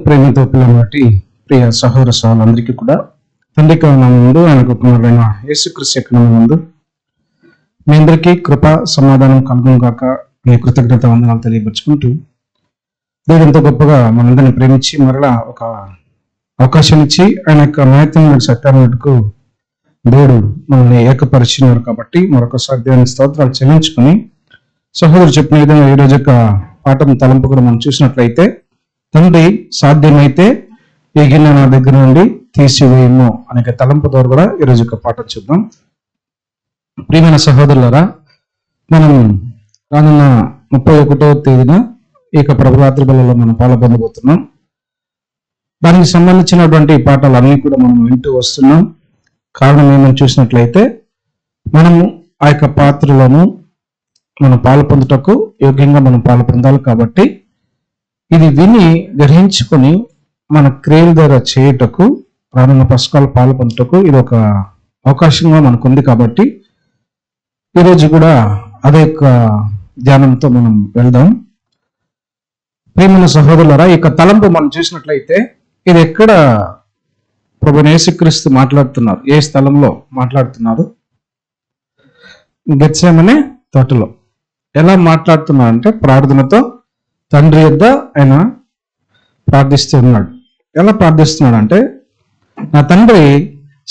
ప్రేమతో పిల్లవాటి ప్రియ సహోదర సహోదరులందరికీ కూడా తండ్రి ముందు ఆయనకు కుమారుడైన యేసుక్రీస్తు యొక్క నామమునందు మీ అందరికీ కృప సమాధానం కలుగును గాక మీ కృతజ్ఞత వందనాలు తెలియపరుచుకుంటూ దేవుడు ఎంతో గొప్పగా మనందరినీ ప్రేమించి మరలా ఒక అవకాశం ఇచ్చి ఆయన యొక్క మహత్వమైన సత్యాలకు దేవుడు మనల్ని ఏకపరిచినారు కాబట్టి మరొకసారి దేవుని స్తోత్రాలు చెల్లించుకొని సహోదరు చెప్పిన విధంగా ఈ రోజు యొక్క పాఠం తలంపు కూడా మనం చూసినట్లయితే, తండ్రి సాధ్యమైతే ఈ గిన్నె నా దగ్గర నుండి తీసివేయము అనే తలంపు ద్వారా కూడా ఈరోజు యొక్క పాఠం చూద్దాం. ప్రియమైన సహోదరులారా, మనం రానున్న 31వ తేదీన ఈ ప్రభురాత్రి బలలో మనం పాల్గొనబోతున్నాం. దానికి సంబంధించినటువంటి పాఠాలు అన్నీ కూడా మనం వింటూ వస్తున్నాం. కారణం ఏమని చూసినట్లయితే, మనము ఆ యొక్క పాత్రలను మనం పాలు పొందుటకు యోగ్యంగా మనం పాలు పొందాలి కాబట్టి ఇది విని గ్రహించుకొని మన క్రియల ద్వారా చేయుటకు రానున్న పసకాలు పాలు పొందుటకు ఇది ఒక అవకాశంగా మనకు ఉంది. కాబట్టి ఈరోజు కూడా అదే యొక్క ధ్యానంతో మనం వెళ్దాం. ప్రియమైన సహోదరులారా, ఈ యొక్క తలంపు మనం చూసినట్లయితే ఇది ఎక్కడ ప్రభువైన యేసుక్రీస్తు మాట్లాడుతున్నారు, ఏ స్థలంలో మాట్లాడుతున్నారు? గెత్సేమనే తోటలో. ఎలా మాట్లాడుతున్నారు అంటే ప్రార్థనతో తండ్రి యొద్ద ఆయన ప్రార్థిస్తూ ఉన్నాడు. ఎలా ప్రార్థిస్తున్నాడు అంటే, నా తండ్రి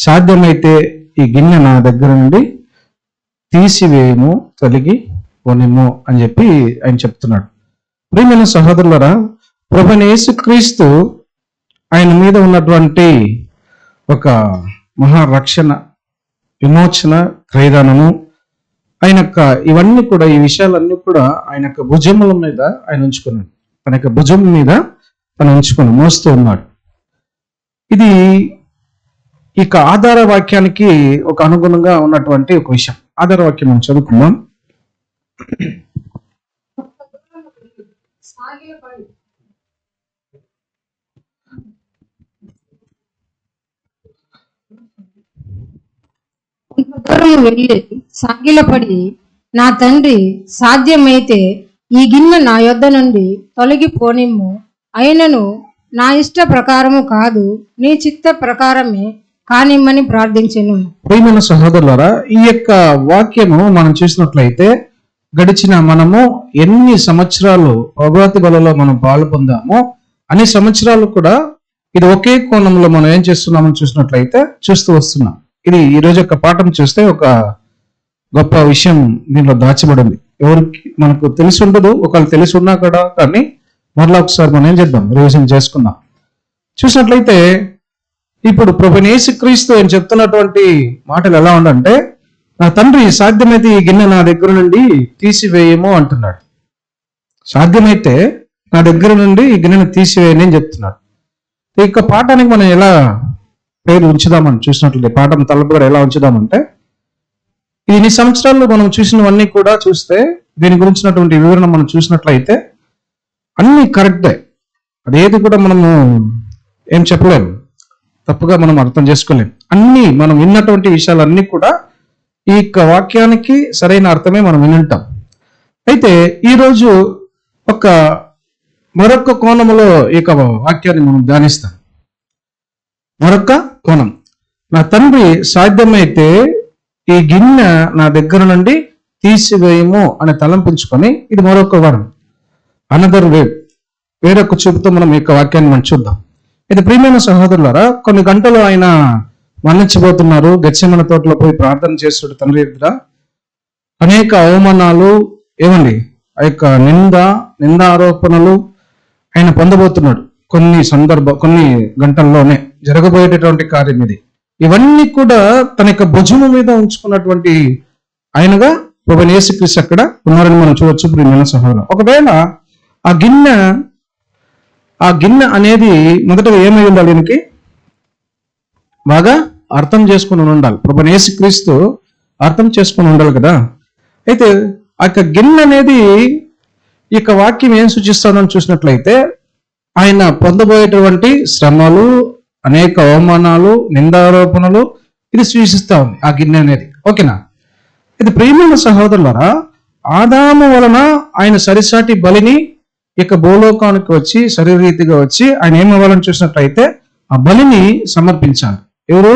సాధ్యమైతే ఈ గిన్నె నా దగ్గర నుండి తీసివేయము, తొలగి పోనిము అని చెప్పి ఆయన చెప్తున్నాడు. ప్రియమైన సహోదరులారా, ప్రభువైన యేసుక్రీస్తు ఆయన మీద ఉన్నటువంటి ఒక మహారక్షణ, విమోచన, క్రయదానము, ఆయన యొక్క ఇవన్నీ కూడా, ఈ విషయాలన్నీ కూడా ఆయన యొక్క భుజముల మీద ఆయన ఉంచుకున్నాడు. తన యొక్క భుజం మీద తను ఉంచుకుని మోస్తూ ఉన్నాడు. ఇది ఇక ఆధార వాక్యానికి ఒక అనుగుణంగా ఉన్నటువంటి ఒక విషయం. ఆధార వాక్యం మనం చదువుకుందాం. దూరం వెళ్ళి సాగిలపడి, నా తండ్రి సాధ్యమైతే ఈ గిన్నె నా యొద్ద నుండి తొలగిపోనిమ్ము, అయినను నా ఇష్ట ప్రకారము కాదు, నీ చిత్త ప్రకారమే కానిమ్మని ప్రార్థించెను. ప్రియమైన సహోదరులారా, ఈ యొక్క వాక్యము మనం చూసినట్లయితే గడిచిన మనము ఎన్ని సంవత్సరాలు ప్రభురాత్రి బలలో మనం పాలు పొందామో అన్ని సంవత్సరాలు కూడా ఇది ఒకే కోణంలో మనం ఏం చేస్తున్నామని చూసినట్లయితే చూస్తూ వస్తున్నాం. ఇది ఈ రోజు యొక్క పాఠం చూస్తే ఒక గొప్ప విషయం దీంట్లో దాచబడింది. ఎవరికి మనకు తెలిసి ఉండదు, ఒకళ్ళు తెలిసి ఉన్నా కూడా, కానీ మరలా ఒకసారి మనం ఏం చేద్దాం, రివిజన్ చేసుకుందాం. చూసినట్లయితే ఇప్పుడు ప్రభువైన యేసుక్రీస్తు ఆయన చెప్తున్నటువంటి మాటలు ఎలా ఉండంటే, నా తండ్రి సాధ్యమైతే ఈ గిన్నె నా దగ్గర నుండి తీసివేయము అంటున్నాడు. సాధ్యమైతే నా దగ్గర నుండి ఈ గిన్నెను తీసివేయని అని చెప్తున్నాడు. ఈ యొక్క పాఠానికి మనం ఎలా పేరు ఉంచుదామని చూసినట్లయితే, పాఠం తలపు కూడా ఎలా ఉంచుదామంటే, ఇన్ని సంవత్సరాల్లో మనం చూసినవన్నీ కూడా చూస్తే, దీని గురించినటువంటి వివరణ మనం చూసినట్లయితే అన్ని కరెక్టే. అదేది కూడా మనము ఏం చెప్పలేము, తప్పుగా మనం అర్థం చేసుకోలేము. అన్ని మనం విన్నటువంటి విషయాలన్నీ కూడా ఈ యొక్క వాక్యానికి సరైన అర్థమే మనం వినుంటాం. అయితే ఈరోజు మరొక కోణంలో ఈ యొక్క వాక్యాన్ని మనం ధ్యానిస్తాం. మరొక కోణం, నా తండ్రి సాధ్యమైతే ఈ గిన్నె నా దగ్గర నుండి తీసివేయము అని తలంపించుకొని, ఇది మరొక వరం, అనదర్ వే, వేరొక చూపుతో మనం ఈ యొక్క వాక్యాన్ని మనం చూద్దాం. ఇది ప్రియమైన సహోదరులారా, కొన్ని గంటలు ఆయన మరణించబోతున్నారు. గెత్సేమనే తోటలో పోయి ప్రార్థన చేస్తాడు తండ్రి ఎదుట. అనేక అవమానాలు, ఏమండి, ఆ యొక్క నిందారోపణలు ఆయన పొందబోతున్నాడు. కొన్ని గంటల్లోనే జరగబోయేటటువంటి కార్యం ఇది. ఇవన్నీ కూడా తన యొక్క భుజము మీద ఉంచుకున్నటువంటి ఆయనగా ప్రభువైన యేసుక్రీస్తు అక్కడ ఉన్నారని మనం చూడొచ్చు. ప్రియమైన సహోదరులు, ఒకవేళ ఆ గిన్నె అనేది మొదటగా ఏమై ఉండాలి, దీనికి బాగా అర్థం చేసుకుని ఉండాలి. ప్రభువైన యేసుక్రీస్తు అర్థం చేసుకుని ఉండాలి కదా. అయితే ఆ యొక్క గిన్నె అనేది ఈ యొక్క వాక్యం ఏం సూచిస్తుందని చూసినట్లయితే, ఆయన పొందబోయేటువంటి శ్రమలు, అనేక అవమానాలు, నిందారోపణలు, ఇది సూచిస్తా ఉంది ఆ గిన్నె అనేది. ఓకేనా? ఇది ప్రియమైన సహోదరులారా, ఆదాము వలన ఆయన సరిసాటి బలిని ఇక భూలోకానికి వచ్చి శరీరరీతిగా వచ్చి ఆయన ఏమవ్వాలని చూసినట్లయితే ఆ బలిని సమర్పించాలి. ఎవరు?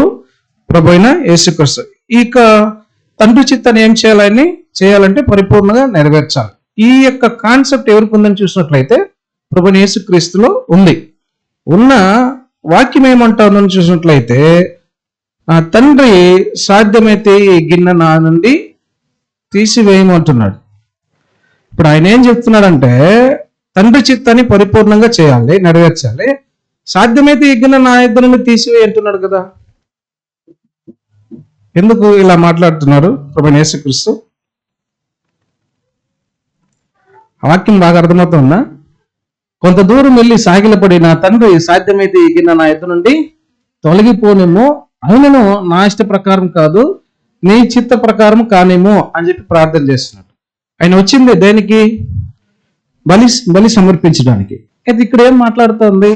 ప్రభు అయిన యేసుక్రీస్తు. ఇక తండ్రి చిత్తాన్ని ఏం చేయాలంటే పరిపూర్ణంగా నెరవేర్చాలి. ఈ యొక్క కాన్సెప్ట్ ఎవరికి ఉందని చూసినట్లయితే ప్రభు అయిన యేసుక్రీస్తులో ఉంది. ఉన్న వాక్యం ఏమంటుందని చూసినట్లయితే ఆ తండ్రి సాధ్యమైతే ఈ గిన్నె నా నుండి తీసివేయమంటున్నాడు. ఇప్పుడు ఆయన ఏం చెప్తున్నాడంటే తండ్రి చిత్తాన్ని పరిపూర్ణంగా చేయాలి, నెరవేర్చాలి. సాధ్యమైతే ఈ గిన్నె నా యొద్ద నుండి తీసివేయి అంటున్నాడు కదా. ఎందుకు ఇలా మాట్లాడుతున్నారు ప్రభువైన యేసుక్రీస్తు? ఆ వాక్యం బాగా అర్థమవుతుందా? కొంత దూరం వెళ్ళి సాగిలపడి నా తండ్రి సాధ్యమైతే ఈ గిన్నె నా యొద్ద నుండి తొలగిపోనేమో, అయినను నా ఇష్ట ప్రకారం కాదు నీ చిత్త ప్రకారం కానేమో అని చెప్పి ప్రార్థన చేస్తున్నాడు. ఆయన వచ్చింది దేనికి? బలి సమర్పించడానికి. అయితే ఇక్కడ ఏం మాట్లాడుతోంది?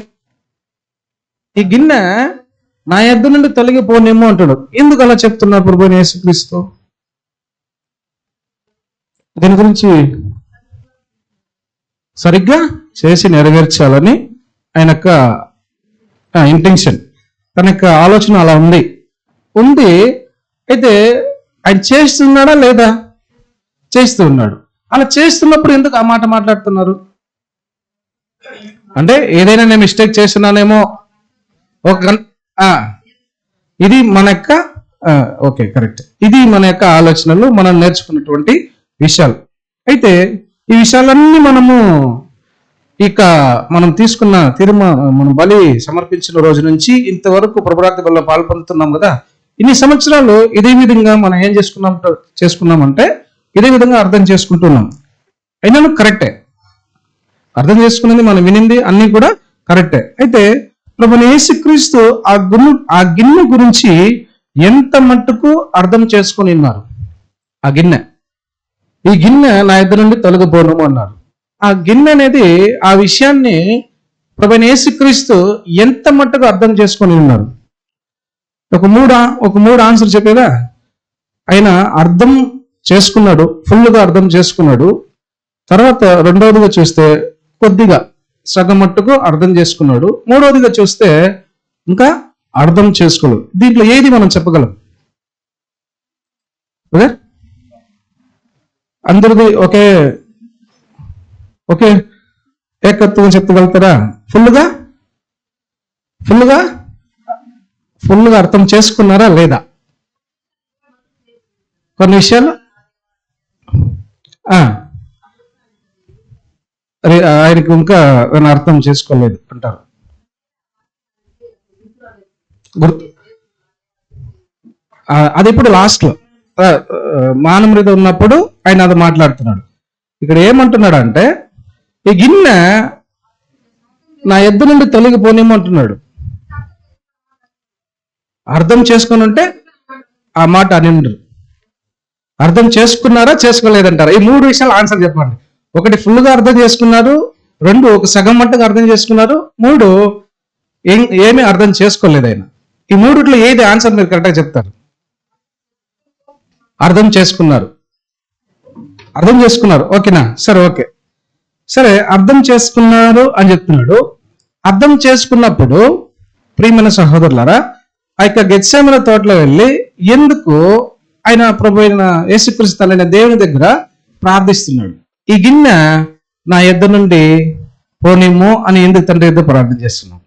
ఈ గిన్నె నా యొద్ద నుండి తొలగిపోనేమో అంటాడు. ఎందుకు అలా చెప్తున్నారు ప్రభువైన యేసుక్రీస్తు? దీని గురించి సరిగ్గా చేసి నెరవేర్చాలని ఆయన యొక్క ఇంటెన్షన్, తన యొక్క ఆలోచన అలా ఉంది. అయితే ఆయన చేస్తున్నాడా లేదా? చేస్తూ ఉన్నాడు. అలా చేస్తున్నప్పుడు ఎందుకు ఆ మాట మాట్లాడుతున్నారు? అంటే ఏదైనా నేను మిస్టేక్ చేస్తున్నానేమో, ఇది మన యొక్క ఓకే కరెక్ట్, ఇది మన యొక్క ఆలోచనలు, మనం నేర్చుకున్నటువంటి విషయాలు. అయితే ఈ విషయాలన్నీ మనం తీసుకున్న మనం బలి సమర్పించిన రోజు నుంచి ఇంతవరకు ప్రభురాత్రి బలిలో పాల్పొందుతున్నాం కదా. ఇన్ని సంవత్సరాలు ఇదే విధంగా మనం ఏం చేసుకున్నామంటే ఇదే విధంగా అర్థం చేసుకుంటున్నాం. అయినా కరెక్టే, అర్థం చేసుకున్నది మనం వినింది అన్ని కూడా కరెక్టే. అయితే ప్రభువైన యేసుక్రీస్తు ఆ గిన్నె గురించి ఎంత మట్టుకు అర్థం చేసుకొని ఉన్నారు? ఈ గిన్నె నా యొద్ద నుండి తొలగిపోను అన్నారు. ఆ గిన్నె అనేది, ఆ విషయాన్ని ప్రభువైన యేసుక్రీస్తు ఎంత మట్టుకు అర్థం చేసుకొని ఉన్నారు? ఒక మూడు ఆన్సర్ చెప్పేదా? ఆయన అర్థం చేసుకున్నాడు, ఫుల్గా అర్థం చేసుకున్నాడు. తర్వాత రెండవదిగా చూస్తే కొద్దిగా సగం మట్టుకు అర్థం చేసుకున్నాడు. మూడవదిగా చూస్తే ఇంకా అర్థం చేసుకోలేదు. దీంట్లో ఏది మనం చెప్పగలం? అందరిది ఒకే ఏకత్వం చెప్పగలుగుతారా? ఫుల్గా అర్థం చేసుకున్నారా లేదా? కొన్ని విషయాలు ఆయనకు ఇంకా అర్థం చేసుకోలేదు అంటారు. అది ఇప్పుడు లాస్ట్ లో మానమృత ఉన్నప్పుడు ఆయన అది మాట్లాడుతున్నాడు. ఇక్కడ ఏమంటున్నాడు అంటే ఈ గిన్నె నా యొద్ద నుండి తొలగిపోనేమో అంటున్నాడు. అర్థం చేసుకుని ఉంటే ఆ మాట అనిండ్రు. అర్థం చేసుకున్నారా చేసుకోలేదంటారా? ఈ మూడు విషయాలు ఆన్సర్ చెప్పండి. ఒకటి ఫుల్గా అర్థం చేసుకున్నారు, రెండు ఒక సగం మట్టుగా అర్థం చేసుకున్నారు, మూడు ఏమీ అర్థం చేసుకోలేదు ఆయన. ఈ మూడిట్లో ఏది ఆన్సర్ మీరు కరెక్ట్గా చెప్తారు? అర్థం చేసుకున్నారు. ఓకేనా? సరే, ఓకే, సరే, అర్థం చేసుకున్నారు అని చెప్తున్నాడు. అర్థం చేసుకున్నప్పుడు ప్రియమైన సహోదరులారా, ఆ యొక్క గెత్సేమనే తోటలో వెళ్ళి ఎందుకు ఆయన ప్రభువైన యేసుక్రీస్తు అయిన దేవుని దగ్గర ప్రార్థిస్తున్నాడు? ఈ గిన్నె నా యొద్ద నుండి పోనేమో అని ఎందుకు తండ్రి యొద్ద ప్రార్థన చేస్తున్నాం?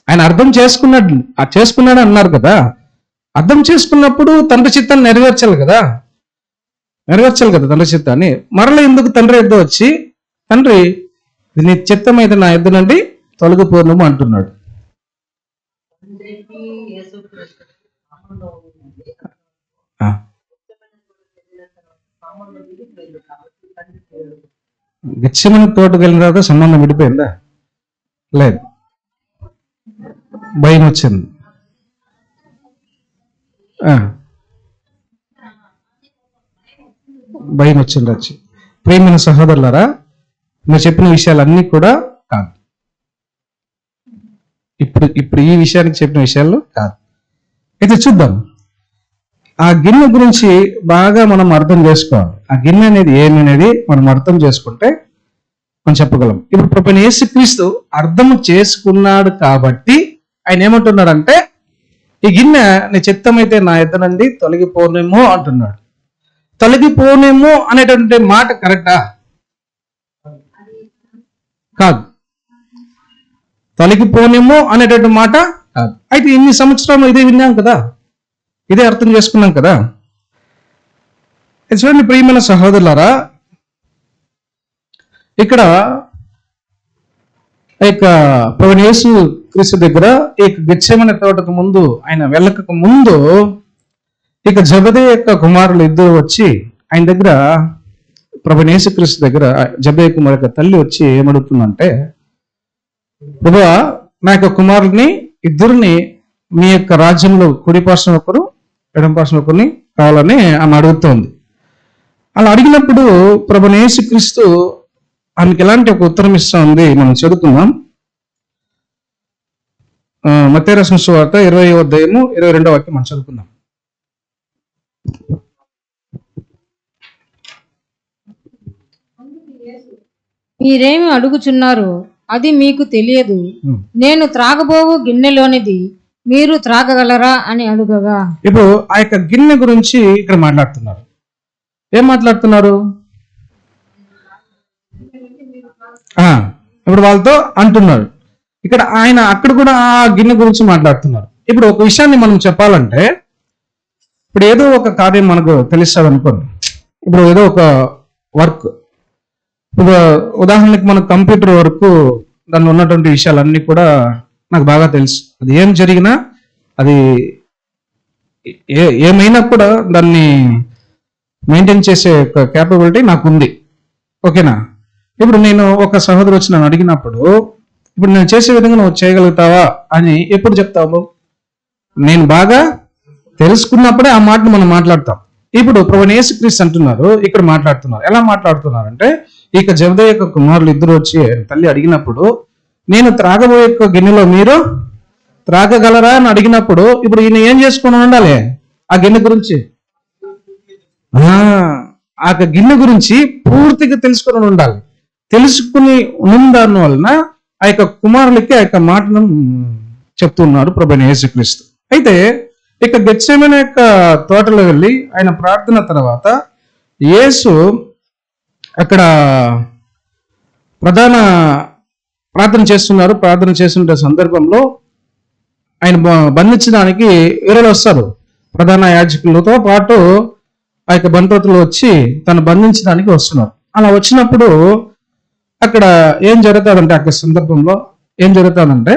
ఆయన అర్థం చేసుకున్నాడు అన్నారు కదా. అర్థం చేసుకున్నప్పుడు తండ్రి చిత్తాన్ని నెరవేర్చాలి కదా తండ్రి చిత్తాన్ని. మరలా ఎందుకు తండ్రి యొద్ద వచ్చి తండ్రి నీ చిత్తం అయితే నా యొద్ద నుండి తొలగిపోనేమో అంటున్నాడు? గెత్సేమనే తోటకు వెళ్ళిన తర్వాత సంబంధం విడిపోయిందా? లేదు, భయం వచ్చింది. వచ్చి ప్రేమైన సహోదరులారా, మీరు చెప్పిన విషయాలన్నీ కూడా కాదు. ఇప్పుడు ఈ విషయానికి చెప్పిన విషయాలు కాదు. అయితే చూద్దాం. ఆ గిన్నె గురించి బాగా మనం అర్థం చేసుకోవాలి. ఆ గిన్నె అనేది ఏమనేది మనం అర్థం చేసుకుంటే మనం చెప్పగలం. ఇప్పుడు ప్రభువైన యేసుక్రీస్తు అర్థం చేసుకున్నాడు కాబట్టి ఆయన ఏమంటున్నాడంటే, ఈ గిన్నె నీ చిత్తమైతే నా యొద్ద నుండి తొలగిపోనేమో అంటున్నాడు. తొలగిపోనేమో అనేటువంటి మాట కరెక్టా? కాదు. తొలగిపోనేమో అనేటువంటి మాట కాదు. అయితే ఇన్ని సంవత్సరాలు ఇదే విన్నాం కదా, ఇదే అర్థం చేసుకున్నాం కదా. చూడండి ప్రియమైన సహోదరులారా, ఇక్కడ ప్రభువైన యేసు క్రీస్తు దగ్గర గెత్సేమనే తోటకు ముందు ఆయన వెళ్ళక ముందు జెబెదయి యొక్క కుమారులు ఇద్దరు వచ్చి ఆయన దగ్గర, ప్రభువైన యేసు క్రీస్తు దగ్గర జెబెదయి కుమారు యొక్క తల్లి వచ్చి ఏమడుగుతుందంటే, ప్రభువా నా యొక్క కుమారుని ఇద్దరిని మీ యొక్క రాజ్యంలో కుడి పార్శ్వం ఒకరు ఎడమ పార్శ్వం ఒకరిని కావాలని ఆమె అడుగుతోంది. అలా అడిగినప్పుడు ప్రభువైన యేసు క్రీస్తు ఆమెకి ఎలాంటి ఒక ఉత్తరం ఇస్తుంది మనం చదువుకుందాం. మత్తయి రాసిన సువార్త 20వ అధ్యాయము 22వ వాక్యం మనం చదువుకుందాం. మీరేమి అడుగుచున్నారు అది మీకు తెలియదు. నేను త్రాగబోవు గిన్నెలోనిది మీరు త్రాగగలరా అని అడుగగా, ఇప్పుడు ఆ యొక్క గిన్నె గురించి ఇక్కడ మాట్లాడుతున్నారు. ఏం మాట్లాడుతున్నారు? ఇప్పుడు వాళ్ళతో అంటున్నారు. ఇక్కడ ఆయన అక్కడ కూడా ఆ గిన్నె గురించి మాట్లాడుతున్నారు. ఇప్పుడు ఒక విషయాన్ని మనం చెప్పాలంటే, ఇప్పుడు ఏదో ఒక కార్యం మనకు తెలుస్తుంది అనుకోండి. ఇప్పుడు ఏదో ఒక వర్క్, ఇప్పుడు ఉదాహరణకి మన కంప్యూటర్ వర్క్, దానిలో ఉన్నటువంటి విషయాలన్నీ కూడా నాకు బాగా తెలుసు. అది ఏం జరిగినా, అది ఏమైనా కూడా దాన్ని మెయింటైన్ చేసే ఒక క్యాపబిలిటీ నాకు ఉంది. ఓకేనా? ఇప్పుడు నేను ఒక సహోదరు వచ్చి నన్ను అడిగినప్పుడు, ఇప్పుడు నేను చేసే విధంగా నువ్వు చేయగలుగుతావా అని ఎప్పుడు చెప్తావు? నేను బాగా తెలుసుకున్నప్పుడే ఆ మాటను మనం మాట్లాడతాం. ఇప్పుడు ప్రభువైన యేసుక్రీస్తు అంటున్నారు, ఇక్కడ మాట్లాడుతున్నారు. ఎలా మాట్లాడుతున్నారంటే, జెబెదయి యొక్క కుమారులు ఇద్దరు వచ్చి తల్లి అడిగినప్పుడు, నేను త్రాగబోయే గిన్నెలో మీరు త్రాగగలరా అని అడిగినప్పుడు, ఇప్పుడు ఈయన ఏం చేసుకుని ఉండాలి? ఆ గిన్నె గురించి ఆ గిన్నె గురించి పూర్తిగా తెలుసుకుని ఉండాలి. తెలుసుకుని ఉన్న వలన ఆ యొక్క కుమారులకి ఆ యొక్క మాటను చెప్తున్నాడు ప్రభువైన యేసుక్రీస్తు. అయితే గెత్సేమనే యొక్క తోటలో వెళ్ళి ఆయన ప్రార్థన తర్వాత యేసు అక్కడ ప్రధాన ప్రార్థన చేస్తున్నారు. ప్రార్థన చేస్తున్న సందర్భంలో ఆయన బంధించడానికి వేరే వస్తారు. ప్రధాన యాజకులతో పాటు ఆ యొక్క బంట్రోతులు వచ్చి తను బంధించడానికి వస్తున్నారు. అలా వచ్చినప్పుడు అక్కడ ఏం జరుగుతుందంటే, అక్కడ సందర్భంలో ఏం జరుగుతుందంటే,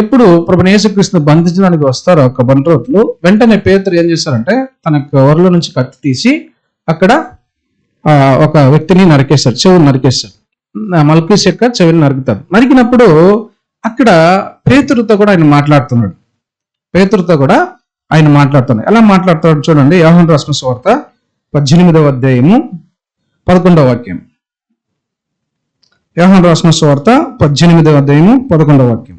ఎప్పుడు ప్రభువైన యేసుక్రీస్తును బంధించడానికి వస్తారో ఒక బంట్రోతులు, వెంటనే పేతురు ఏం చేస్తారంటే తన ఒరలో నుంచి కత్తి తీసి అక్కడ ఒక వ్యక్తిని నరికేస్తారు, చెవులు నరికేస్తారు. మల్కీసు యొక్క చెవులు నరుకుతారు. నరికినప్పుడు అక్కడ పేతురుతో కూడా ఆయన మాట్లాడుతున్నాడు. ఎలా మాట్లాడుతున్నాడు చూడండి. యోహాను రాసిన సువార్త 18వ అధ్యాయము 11వ వాక్యం. యోహాను రాసిన సువార్త 18వ అధ్యాయము 11వ వాక్యం.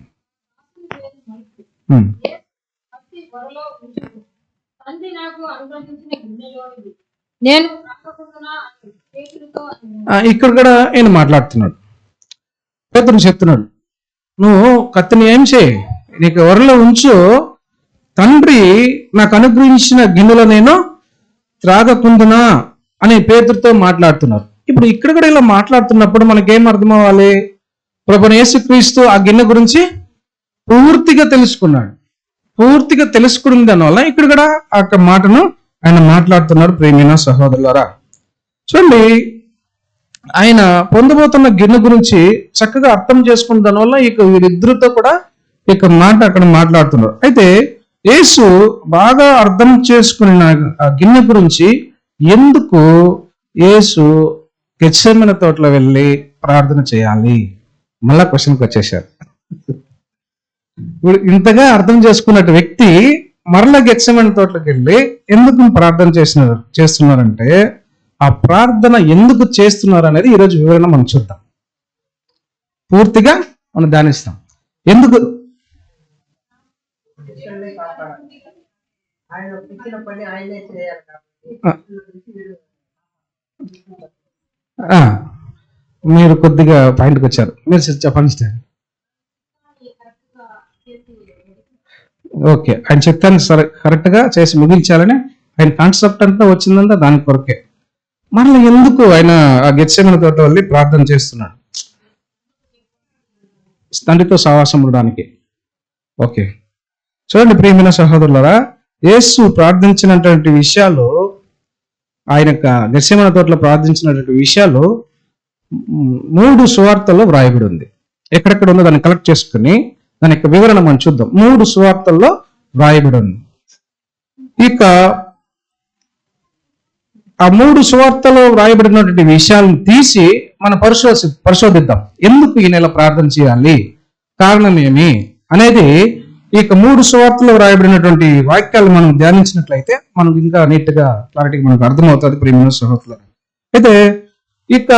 ఇక్కడ కూడా ఆయన మాట్లాడుతున్నాడు. పేతురు చెప్తున్నాడు, నువ్వు కత్తిని ఏం చేయి, నీకు వరలో ఉంచు, తండ్రి నాకు అనుగ్రహించిన గిన్నెలో నేను త్రాగకుందునా అని పేతురుతో మాట్లాడుతున్నారు. ఇప్పుడు ఇక్కడ కూడా ఇలా మాట్లాడుతున్నప్పుడు మనకేం అర్థం అవ్వాలి? ప్రభువైన యేసుక్రీస్తు ఆ గిన్నె గురించి పూర్తిగా తెలుసుకున్నాడు. పూర్తిగా తెలుసుకున్న దానివల్ల ఇక్కడ కూడా ఆ మాటను ఆయన మాట్లాడుతున్నారు. ప్రియమైన సహోదరులారా, చూడండి, ఆయన పొందబోతున్న గిన్నె గురించి చక్కగా అర్థం చేసుకున్న దానివల్ల వీరిద్దరితో కూడా మాట అక్కడ మాట్లాడుతున్నారు. అయితే యేసు బాగా అర్థం చేసుకున్న ఆ గిన్నె గురించి ఎందుకు యేసు గెత్సేమనే తోటలో వెళ్ళి ప్రార్థన చేయాలి? మళ్ళా క్వశ్చన్కి వచ్చేసారు. ఇప్పుడు ఇంతగా అర్థం చేసుకున్నట్టు వ్యక్తి మరలా గెత్సేమనే తోటలోకి వెళ్ళి ఎందుకు ప్రార్థన చేస్తున్నారంటే, ఆ ప్రార్థన ఎందుకు చేస్తున్నారు అనేది ఈరోజు వివరణ మనం చూద్దాం. పూర్తిగా మనం ధ్యానిస్తాం. ఎందుకు మీరు కొద్దిగా పాయింట్కి వచ్చారు. మీరు చెప్పండి సార్. ఓకే, ఆయన చెప్తాను సరే, కరెక్ట్ గా చేసి ముగించాలని ఆయన కాన్సెప్ట్ అంతా వచ్చిందంతా దాని కొరకే. మరలా ఎందుకు ఆయన ఆ గెత్సేమనే తోట వెళ్ళి ప్రార్థన చేస్తున్నాడు? తండ్రితో సహవాసం ఉండడానికి. ఓకే, చూడండి ప్రియమైన సహోదరులారా, యేసు ప్రార్థించినటువంటి విషయాలు, ఆయన గెత్సేమనే తోటలో ప్రార్థించినటువంటి విషయాలు 3 సువార్తల్లో వ్రాయబడి ఉంది. ఎక్కడెక్కడ ఉందో దాన్ని కలెక్ట్ చేసుకుని దాని యొక్క వివరణ మనం చూద్దాం. 3 సువార్తల్లో వ్రాయబడి ఉంది. ఇక ఆ 3 సువార్తలో వ్రాయబడినటువంటి విషయాలను తీసి మనం పరిశోధిద్దాం. ఎందుకు ఈ నెల ప్రార్థన చేయాలి, కారణం ఏమి అనేది ఇక 3 సువార్తలో వ్రాయబడినటువంటి వాక్యాలు మనం ధ్యానించినట్లయితే మనకు ఇంకా నీట్ గా క్లారిటీగా మనకు అర్థమవుతుంది ప్రియమైన సహోదరులారా. అయితే ఇక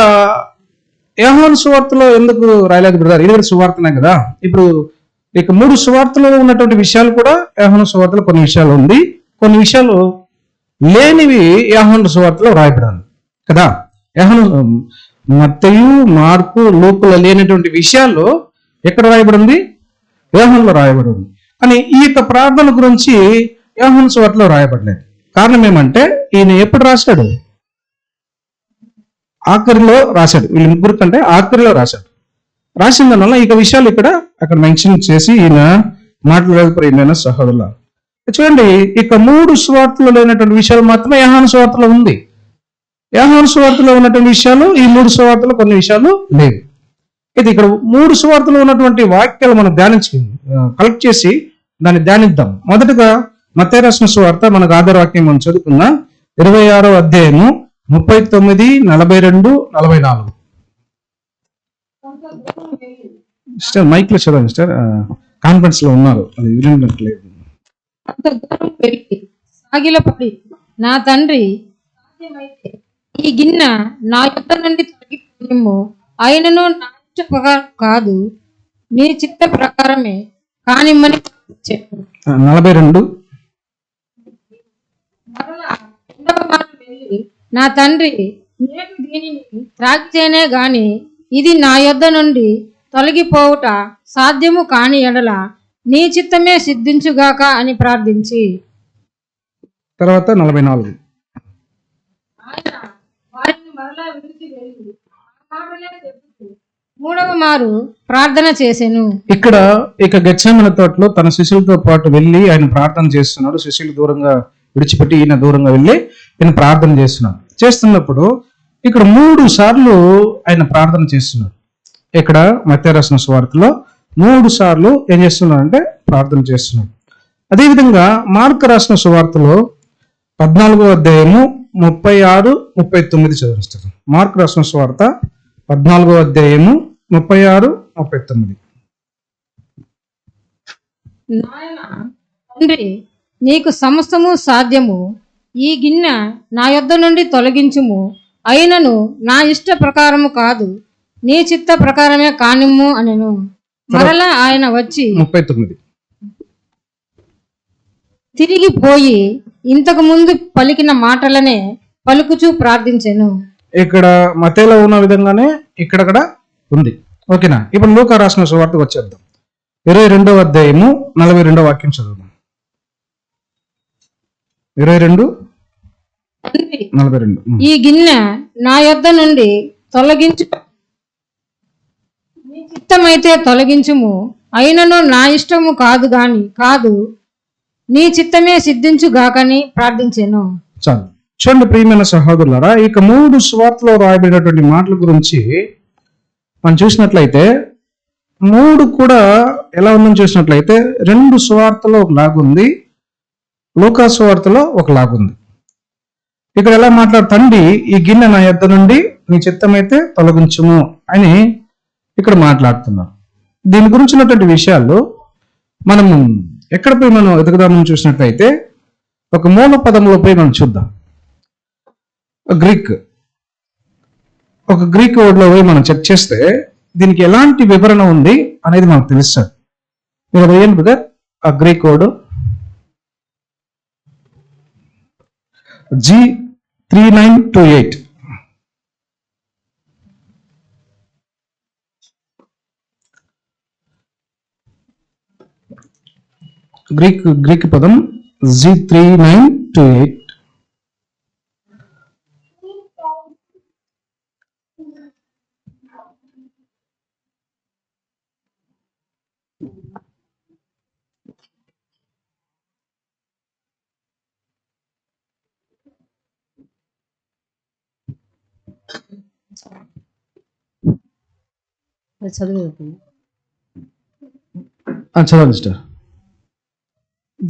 యోహాను సువార్తలో ఎందుకు రాయలేదు బ్రదర్? ఇది కూడా సువార్తనే కదా. ఇప్పుడు ఇక 3 సువార్తలో ఉన్నటువంటి విషయాలు కూడా యోహాను సువార్తలో కొన్ని విషయాలు ఉంది, కొన్ని విషయాలు లేనివి యోహాను సువార్తలో రాయబడాలి కదా. మత్తయి, మార్కు, లూకాలో లేనటువంటి విషయాలు ఎక్కడ రాయబడి ఉంది? యోహానులో రాయబడి ఉంది. కానీ ఈ యొక్క ప్రార్థన గురించి యోహాను సువార్తలో రాయబడలేదు. కారణం ఏమంటే ఈయన ఎప్పుడు రాశాడు? ఆఖరిలో రాశాడు. వీళ్ళ ముగ్గురు కంటే ఆఖరిలో రాశాడు. రాసిన దానివల్ల ఇక విషయాలు అక్కడ మెన్షన్ చేసి ఈయన మాట్లాడలేదు ప్రియమైన సహోదరుల. చూడండి, ఇక 3 సువార్తలు లేనటువంటి విషయాలు మాత్రమే యోహాను సువార్తలో ఉంది. యోహాను సువార్తలో ఉన్నటువంటి విషయాలు ఈ 3 సువార్తలో కొన్ని విషయాలు లేవు. ఇది ఇక్కడ 3 సువార్తలో ఉన్నటువంటి వాక్యాలు మనం కలెక్ట్ చేసి దాన్ని ధ్యానిద్దాం. మొదటగా మత్తయి రాసిన సువార్త మనకు ఆధార వాక్యం మనం చదువుకుందాం. 26వ అధ్యాయము 39, 42, 44. సిస్టర్ మైక్ లో చదవండి సిస్టర్, కాన్ఫరెన్స్ లో ఉన్నారు, అది వినట్లేదు. సాగిలపడి నా తండ్రి సాధ్యమైతే ఈ గిన్నె నా యొద్ద నుండి తొలగిపోనిమ్ము, అయినను నా ఇష్ట ప్రకారం కాదు, నీ చిత్త ప్రకారమే కానిమ్మని చెప్పు. 42. నా తండ్రి, నేను దీనిని త్రాగితేనే గాని ఇది నా యొద్ద నుండి తొలగిపోవుట సాధ్యము కాని ఎడల నీ చిత్తమే సిద్ధించుగాక అని ప్రార్థించి తర్వాత 44. ఆయన వారిని మరలా విడిచి వెళ్ళి మూడవ మారు ప్రార్థన చేసెను. ఇక్కడ ఇక గెత్సేమనే తోటలో తన శిష్యులతో పాటు వెళ్ళి ఆయన ప్రార్థన చేస్తున్నాడు. శిష్యులు దూరంగా విడిచిపెట్టి ఈయన దూరంగా వెళ్ళి ఈయన ప్రార్థన చేస్తున్నప్పుడు ఇక్కడ 3 సార్లు ఆయన ప్రార్థన చేస్తున్నాడు. ఇక్కడ మత్తయి రాసిన సువార్తలో 3 సార్లు ఏం చేస్తున్నాడు అంటే ప్రార్థన చేస్తున్నాడు. అదేవిధంగా మార్కు రాసిన సువార్తలో 14వ అధ్యాయము 36, 39 చదివిస్తారు. మార్కు రాసిన సువార్త 14వ అధ్యాయము 36, 39. నాయన తండ్రి, నీకు సమస్తము సాధ్యము, ఈ గిన్నె నా యొద్ద నుండి తొలగించుము, అయినను నా ఇష్ట ప్రకారము కాదు, నీ చిత్త ప్రకారమే కానిమ్ము అనెను. మరలా ఆయన వచ్చి 39 తిరిగి పోయి ఇంతకు ముందు పలికిన మాటలనే పలుకుచూ ప్రార్థించెను. ఇక్కడ మత్తయిలో ఉన్న విధంగానే ఇక్కడ ఉంది. ఓకేనా? ఇప్పుడు లూకా రాసిన సువార్తకు వచ్చేద్దాం. 22వ అధ్యాయము 42వ వాక్యం చదువుదాం. 22:42. ఈ గిన్నె నా యొద్ద నుండి తొలగించు, నీ చిత్తమైతే తొలగించుము, అయినను నా ఇష్టము కాదు, నీ చిత్తమే సిద్ధించుగాకని ప్రార్థించాను. చాలు. చూడండి ప్రియమైన సహోదరులారా, ఇక 3 సువార్తలో రాయబడినటువంటి మాటల గురించి మనం చూసినట్లయితే 3 కూడా ఎలా ఉందని చూసినట్లయితే 2 సువార్తలో ఒకలాగుంది, లూకా సువార్తలో ఒకలాగుంది. ఇక్కడ ఎలా తండ్రి, ఈ గిన్నె నా యొద్ద నుండి నీ చిత్తమైతే తొలగించుము అని ఇక్కడ మాట్లాడుతున్నాం. దీని గురించినటువంటి విషయాలు మనం ఎక్కడ పోయి మనం ఎదుగుదామని చూసినట్లయితే ఒక మూల పదంలో పోయి మనం చూద్దాం. ఒక గ్రీక్ వర్డ్లో పోయి మనం చెక్ చేస్తే దీనికి ఎలాంటి వివరణ ఉంది అనేది మనకు తెలుస్తుంది. మీరు వేయండి బ్రదర్ ఆ గ్రీక్ వర్డ్ G3928. గ్రీక్ పదం G3928. చదివేది చదవండి సిస్టర్.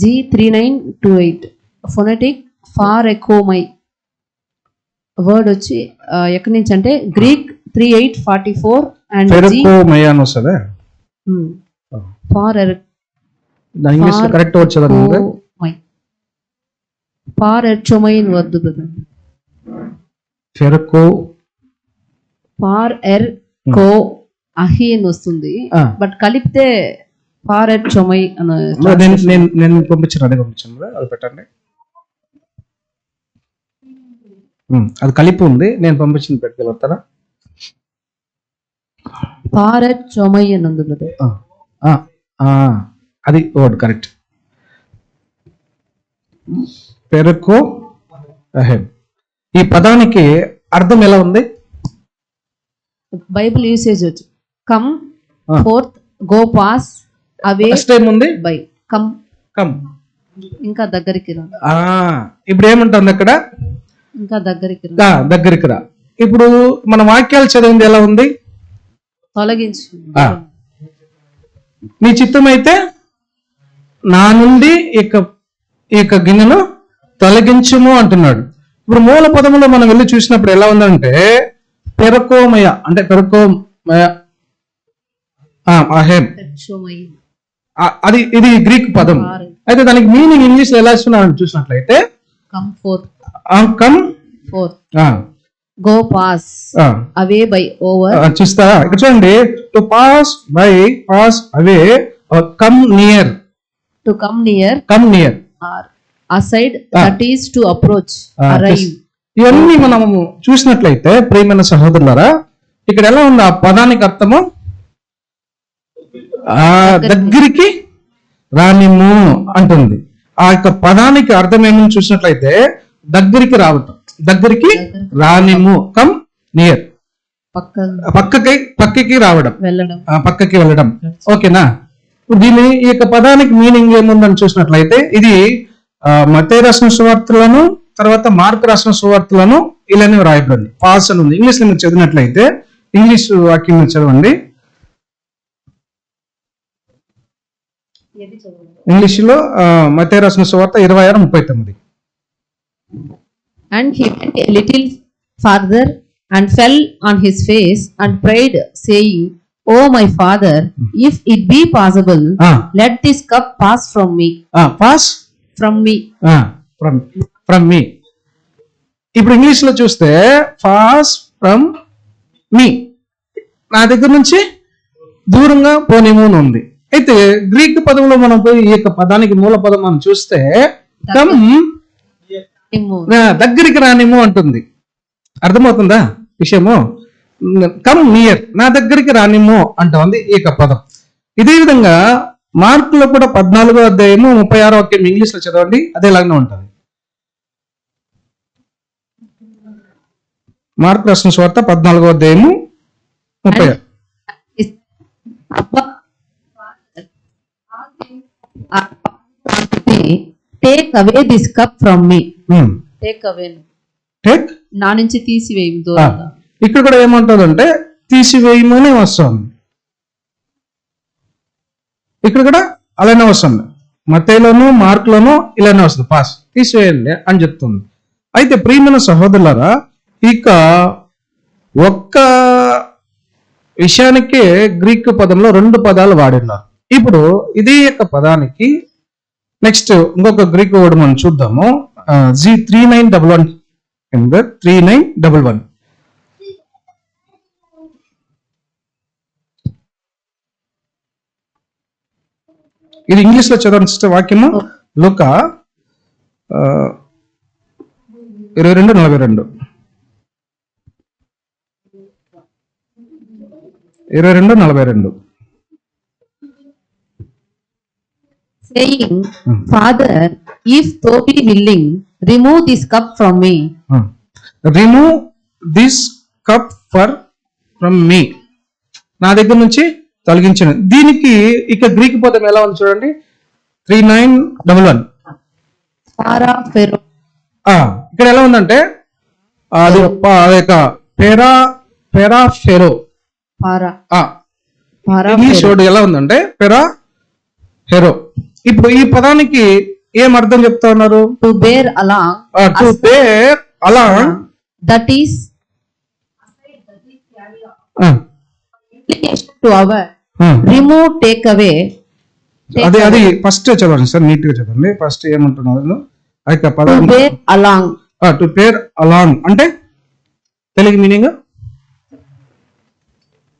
G3928 ఫొనెటిక్ ఫార్ ఎకోమై వర్డ్ వచ్చి ఎక్కడి నుంచి అంటే గ్రీక్ 3844 అండ్ ఫెరకోమయ అని వస్తుందా? ఫార్ ఇంగ్లీష్ లో కరెక్ట్ వర్డ్ చదవండి. ఫార్ ఎర్చోమై అని వద్దు బ్రదర్. ఫెరకో ఫార్ ఎర్ కో అహి అని వస్తుంది, బట్ కలిపితే ఫార్ ఎర్చోమై అని. నేను పంపించాను, అదే పంపించాను కదా, అది పెట్టండి. అది కలిపి ఉంది, నేను పంపించింది పెట్టగలుగుతారా? ఫార్ ఎర్చోమై అని ఉంది బ్రదర్. అది వర్డ్ కరెక్ట్. పెరకో అహెమ్. ఈ పదానికి అర్థం ఎలా ఉంది? బైబిల్ యూసేజ్ వచ్చి కమ్ ఫోర్త్ గో పాస్ అవే ఉంది బై కమ్ కమ్ ఇంకా దగ్గరికి రా. ఇప్పుడు ఏమంటుంది అక్కడ? ఇంకా దగ్గరికి రా. దగ్గరికి రా. ఇప్పుడు మన వాక్యాలు చదివింది ఎలా ఉంది? తొలగించు. నీ చిత్తం అయితే నా నుండి ఇక గిన్నెను తొలగించుము అంటున్నాడు. ఇప్పుడు మూల పదములో మనం వెళ్ళి చూసినప్పుడు ఎలా ఉందంటే పెరకోమయ, అంటే పెరకోమయ అహెమ్, ఇది గ్రీక్ పదం. అయితే దానికి మీనింగ్ ఇంగ్లీష్ లో ఎలా ఇస్తున్నాడు చూసినట్లయితే come forth go pass away by over. చూస్తారా ఇక్కడ చూడండి, to pass by, pass away, come near, to come near, come near, or aside, that is to approach, arrive. ఇవన్నీ మనము చూసినట్లయితే ప్రియమైన సహోదరులారా, ఇక్కడ ఎలా ఉంది ఆ పదానికి అర్థము? దగ్గరికి రానిము అంటుంది. ఆ యొక్క పదానికి అర్థం ఏమని చూసినట్లయితే దగ్గరికి రావటం, దగ్గరికి రానిము, కమ్ నియర్, పక్కకి రావడం, పక్కకి వెళ్ళడం. ఓకేనా? దీని ఈ యొక్క పదానికి మీనింగ్ ఏముందని చూసినట్లయితే ఇది మత్తయి రాసిన సువార్తలను, తర్వాత మార్కు రాసిన సువార్తలను ఇలానే రాయబడింది. పాస్ అని ఉంది. ఇంగ్లీష్ లో మీరు చదివినట్లయితే ఇంగ్లీష్ వాక్యం చదవండి. ఇంగ్లీష్ లో మత్తయి రాసిన సువార్త 26:39. And he went a little farther and fell on his face and prayed, saying, "Oh my Father, if it be possible, let this cup pass from me." Pass from me. From me. ఇప్పుడు English లో చూస్తే pass from మీ, నా దగ్గర నుంచి దూరంగా పోనిము అని ఉంది. అయితే గ్రీక్ పదంలో మనం పోయి ఈ యొక్క పదానికి మూల పదం మనం చూస్తే కమ్, దగ్గరికి రానిము అంటుంది. అర్థమవుతుందా విషయము? కమ్ నియర్, నా దగ్గరికి రానిము అంటుంది ఈ యొక్క పదం. ఇదే విధంగా మార్కులో కూడా 14వ అధ్యాయము 36వ వాక్యం ఇంగ్లీష్ లో చదవండి, అదేలాగానే ఉంటుంది. మార్కు రాసిన సువార్త 14వ అధ్యాయము 36. Take away this cup from me. Take away, నా నుంచి తీసివేయు దూరంగా. ఇక్కడ కూడా ఏమంటుందంటే తీసివేయమని వస్తుంది. ఇక్కడ కూడా అలానే వస్తుంది. మత్తయిలోను మార్కులోను ఇలానే వస్తుంది, పాస్, తీసివేయండి అని చెప్తుంది. అయితే ప్రియమైన సహోదరులారా, ఇక ఒక్క విషయానికే గ్రీక్ పదంలో 2 పదాలు వాడిన్నారు. ఇప్పుడు ఇది యొక్క పదానికి నెక్స్ట్ ఇంకొక గ్రీక్ వర్డ్ మనం చూద్దాము. G3911 3911. ఇది ఇంగ్లీష్ లో చదవండి సిస్టర్ వాక్యము. లూకా 22:42. 22:42. saying, Father, if thou be willing, remove this cup from me. Remove this cup from మీ, నా దగ్గర నుంచి తొలగించిన. దీనికి ఇక గ్రీక్ పదం ఎలా ఉంది చూడండి, 3911. Para Pharaoh. ఇక్కడ ఎలా ఉందంటే అది పెరా ఫెరో. Para. ఇంగ్లీష్ వర్డ్ ఎలా ఉందంటే పెరా హెరో. ఇప్పుడు ఈ పదానికి ఏం అర్థం చెప్తా ఉన్నారు? To bear along. To bear along. That is implication to our remove, take away. అది ఫస్ట్ చదవండి సార్, నీట్ గా చదవండి. ఫస్ట్ ఏమంటున్నారు ఆ యొక్క To పదం? bear along. To bear along అంటే తెలుగు meaning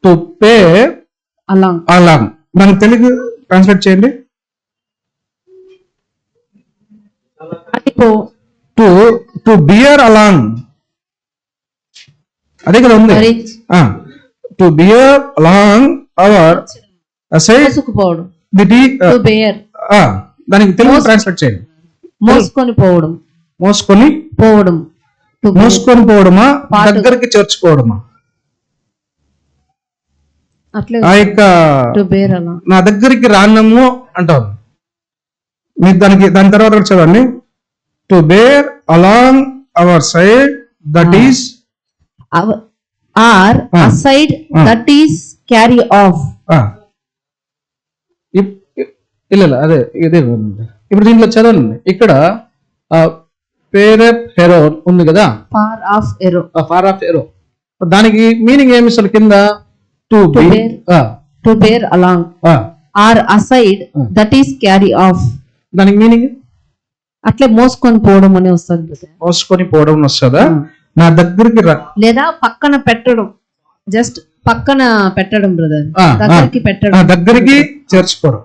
to bear Along. Along. దాని తెలుగు ట్రాన్స్లేట్ చేయండి. టు టు బియర్ అలాంగ్, అదే కదా ఉంది. Courage. To bear along our side మోసుకుపోవడం. ది. To bear. దానికి తెలుగు ట్రాన్స్లేట్ చేయండి. మోసుకొని పోవడం. మోసుకొని పోవడం. To bear. మోసుకొని పోవడమా, పాటు. దగ్గరికి చేర్చుకోవడమా? అట్లే ఆ యొక్క to bear along. నా దగ్గరికి రానము అంటారు. మీరు దాని తర్వాత కూడా చదవండి. To bear along our side that is Or aside, that is carry off. ಇಲ್ಲ అదే ఇదే ఉంది. ఇప్పుడు దీంట్లో చదవండి. ఇక్కడ పేరెప్ హెరో ఉంది కదా, Far off arrow. Far off arrow. దానికి మీనింగ్ ఏమి ఇస్తారు కింద? To To bear along. Or aside, that is carry off. దానికి మీనింగ్ అట్లే మోసుకొని పోవడం అని వస్తుంది brother. మోసుకొని పోవడం వస్తుందా? నా దగ్గరికి రా. లేదా పక్కన పెట్టడం, జస్ట్ పక్కన పెట్టడం బ్రదర్, ఆ, దగ్గరికి పెట్టడం, దగ్గరికి చేర్చుకోవడం,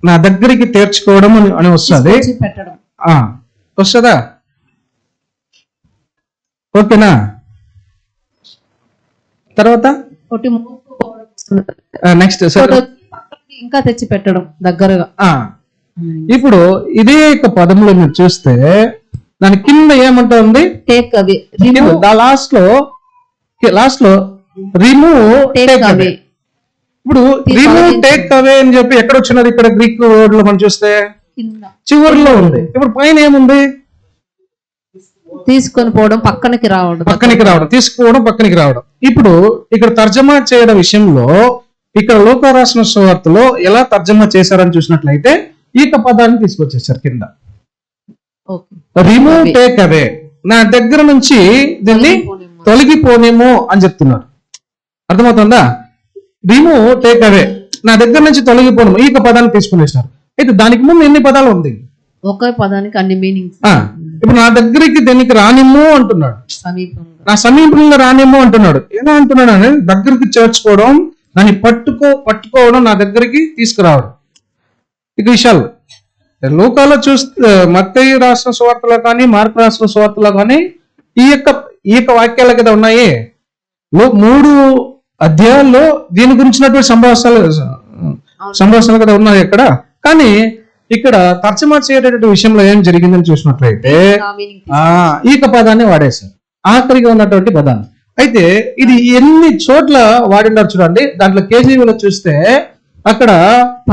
నా దగ్గరికి చేర్చుకోవడం అని వస్తుంది. తీసుకొచ్చి పెట్టడం. వస్తుందా? ఓకేనా? తర్వాత ఒకటి మోసుకుపోవడం, నెక్స్ట్ పక్కకి ఇంకా తెచ్చి పెట్టడం దగ్గరగా. ఇప్పుడు ఇదే యొక్క పదంలో మీరు చూస్తే దాని కింద ఏమంటుంది? Take away. రిమూవ్. లాస్ట్ లో రిమూవ్ టేక్ అవే. ఇప్పుడు రిమూవ్ టేక్ అవే అని చెప్పి ఎక్కడ వచ్చినది? ఇక్కడ గ్రీక్ వర్డ్ లో మనం చూస్తే కింద చివరిలో ఉంది. ఇప్పుడు పైన ఏముంది? తీసుకొని పోవడం, పక్కనకి రావడం. తీసుకోవడం, పక్కనికి రావడం. ఇప్పుడు ఇక్కడ తర్జమా చేయడం విషయంలో ఇక్కడ లోక రాసిన సువార్తలో ఎలా తర్జమా చేశారని చూసినట్లయితే ఈ పదాన్ని తీసుకొచ్చేసారు కింద. రిమూవ్ టేక్ అవే, నా దగ్గర నుంచి దీన్ని తొలగిపోనేమో అని చెప్తున్నారు. అర్థమవుతుందా? రిమూవ్ టేక్ అవే, నా దగ్గర నుంచి తొలగిపోను, ఈ పదాన్ని తీసుకునేసినారు. అయితే దానికి ముందు ఎన్ని పదాలు ఉంది? ఒకే పదానికి అన్ని మీనింగ్స్. ఇప్పుడు నా దగ్గరికి దీనికి రానిమ్ము అంటున్నాడు, సమీపంగా, నా సమీపంగా రానిమ్ము అంటున్నాడు. ఎలా అంటున్నాడు అనేది దగ్గరికి చేర్చుకోవడం, దాన్ని పట్టుకోవడం, నా దగ్గరికి తీసుకురావడం. ఇక విషయాలు లోకాల్లో చూస్తే మత్తయి రాసిన సువార్తలో కానీ మార్కు రాసిన సువార్తలో కానీ ఈ యొక్క వాక్యాల కదా ఉన్నాయి. 3 అధ్యాయాల్లో దీని గురించినటువంటి సంభాషణలు కదా ఉన్నాయి అక్కడ. కానీ ఇక్కడ తర్జమా చేయటువంటి విషయంలో ఏం జరిగిందని చూసినట్లయితే ఈ పదాన్ని వాడేశారు, ఆఖరిగా ఉన్నటువంటి పదాన్ని. అయితే ఇది ఎన్ని చోట్ల వాడినారు చూడండి. దాంట్లో కేజీవీలో చూస్తే అక్కడ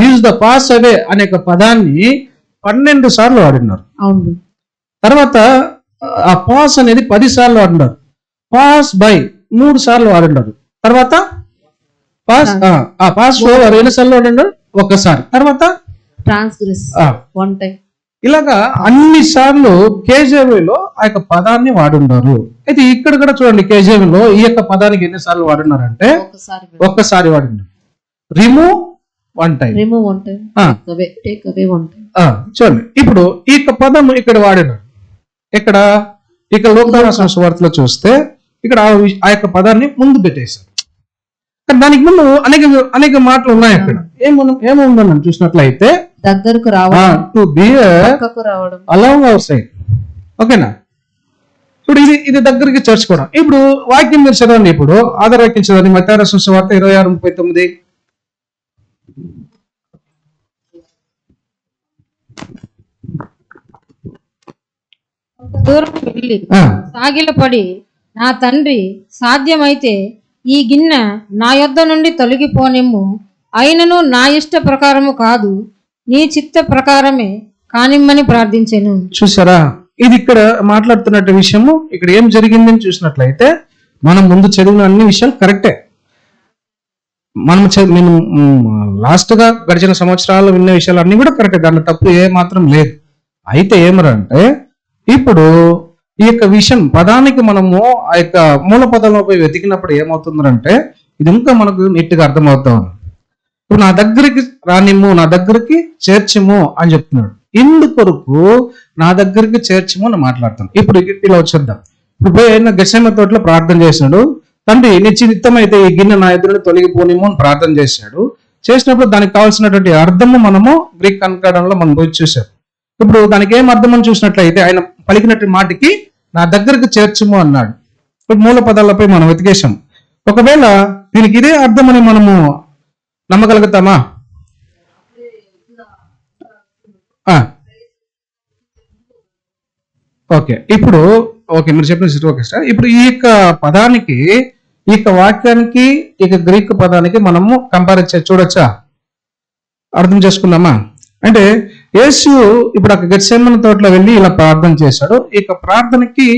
యూజ్ ద పాస్ అవే అనే పదాన్ని 12 సార్లు వాడినారు. తర్వాత ఆ పాస్ అనేది 10 సార్లు వాడినారు. పాస్ బై 3 సార్లు వాడినారు. తర్వాత పాస్ ఓవర్ ఎన్ని సార్లు వాడినారు? 1 సారి. తర్వాత ట్రాన్స్గ్రెస్ 1 టైం. ఇలాగా అన్ని సార్లు కేజీవీలో ఆ యొక్క పదాన్ని వాడున్నారు. అయితే ఇక్కడ కూడా చూడండి, కేజీవీలో ఈ యొక్క పదానికి ఎన్ని సార్లు వాడున్నారంటే 1 సారి వాడినారు. Remove 1 time. Remove 1 time. Take away 1 time. చూడండి, ఇప్పుడు ఈ పదం ఇక్కడ వాడినారు. ఇక్కడ లోకరాసిన సువార్తలో చూస్తే ఇక్కడ ఆ యొక్క పదాన్ని ముందు పెట్టేశారు. దానికి ముందు అనేక మాటలు ఉన్నాయి అక్కడ. ఏముందని చూసినట్లయితే దగ్గరకు రావడం, to be along our side. ఓకేనా? ఇప్పుడు ఇది దగ్గరికి చేర్చుకోవడం. ఇప్పుడు వాక్యం మీరు చదవండి. ఇప్పుడు ఆధార వాక్యం చదవండి. మత్తయి రాసిన సువార్త 26:39. దూరం వెళ్ళి ఆ, సాగిలపడి, నా తండ్రి సాధ్యమైతే ఈ గిన్నె నా యొద్ద నుండి తొలగిపోనిమ్ము, అయినను నా ఇష్ట ప్రకారము కాదు, నీ చిత్త ప్రకారమే కానిమ్మని ప్రార్థించెను. చూసారా, ఇది ఇక్కడ మాట్లాడుతున్నట్టు విషయము. ఇక్కడ ఏం జరిగిందని చూసినట్లయితే మనం ముందు చదివిన అన్ని విషయాలు కరెక్టే. నేను లాస్ట్ గా గడిచిన సంవత్సరాలు విన్న విషయాలు అన్ని కూడా కరెక్టే, దాంట్లో తప్పు ఏ మాత్రం లేదు. అయితే ఏమరంటే ఇప్పుడు ఈ యొక్క విషయం పదానికి మనము ఆ యొక్క మూల పదంలోపై వెతికినప్పుడు ఏమవుతుందంటే ఇది ఇంకా మనకు నీట్గా అర్థమవుతాం. ఇప్పుడు నా దగ్గరికి రానిమ్ము, నా దగ్గరికి చేర్చుము అని చెప్తున్నాడు. ఇందుకొరకు నా దగ్గరికి చేర్చుము అని మాట్లాడతాను. ఇప్పుడు ఇలా వచ్చేద్దాం. ఇప్పుడు పోయి ఆయన గెస్సేమ తోటలో ప్రార్థన చేసినాడు. తండ్రి నీ చిత్తమైతే ఈ గిన్నె నా ఎదురు తొలగిపోనిమ్ము అని ప్రార్థన చేశాడు. చేసినప్పుడు దానికి కావాల్సినటువంటి అర్థము మనము గ్రీక్ కన్కడంలో మనం పోయి చూసాం. ఇప్పుడు దానికి ఏం అర్థం అని చూసినట్లయితే ఆయన పలికినటువంటి మాటకి నా దగ్గరకు చేర్చుము అన్నాడు. ఇప్పుడు మూల పదాలపై మనం వెతికేశాం. ఒకవేళ దీనికి ఇదే అర్థమని మనము నమ్మగలుగుతామా? ఓకే, ఇప్పుడు ఓకే మీరు చెప్పిన ఓకే సార్. ఇప్పుడు ఈ యొక్క పదానికి, ఈ యొక్క వాక్యానికి, ఈ యొక్క గ్రీక్ పదానికి మనము కంపేర్ చూడొచ్చా? అర్థం చేసుకుందామా? అంటే యేసు ఇప్పుడు ఆ గెత్సేమనే తోటలో వెళ్ళి ఇలా ప్రార్థన చేశాడు. ఈ యొక్క ప్రార్థనకి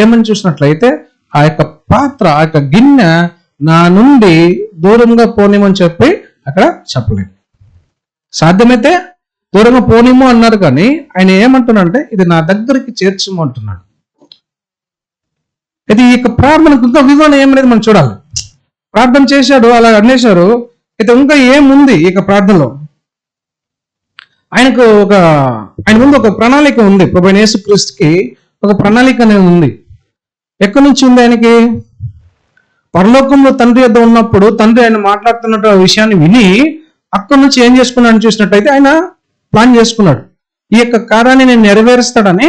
ఏమని చూసినట్లయితే ఆ యొక్క పాత్ర, ఆ యొక్క గిన్నె నా నుండి దూరంగా పోనిమని చెప్పి అక్కడ చెప్పలేదు. సాధ్యమైతే దూరంగా పోనిము అన్నారు, కానీ ఆయన ఏమంటున్నాడంటే ఇది నా దగ్గరికి చేర్చుము అంటున్నాడు. అయితే ఈ యొక్క ప్రార్థనకు ఇంకా వివరణ ఏమనేది మనం చూడాలి. ప్రార్థన చేశాడు, అలా అనేశారు. అయితే ఇంకా ఏముంది ఈ యొక్క ప్రార్థనలో? ఆయన ముందు ఒక ప్రణాళిక ఉంది. ప్రభువైన యేసుక్రీస్తుకి ఒక ప్రణాళిక అనేది ఉంది. ఎక్కడి నుంచి ఉంది ఆయనకి? పరలోకంలో తండ్రి యొద్ద ఉన్నప్పుడు తండ్రి ఆయన మాట్లాడుతున్న విషయాన్ని విని అక్కడి నుంచి ఏం చేసుకున్నాడని చూసినట్టయితే ఆయన ప్లాన్ చేసుకున్నాడు. ఈ యొక్క కార్యాన్ని నేను నెరవేరుస్తాడని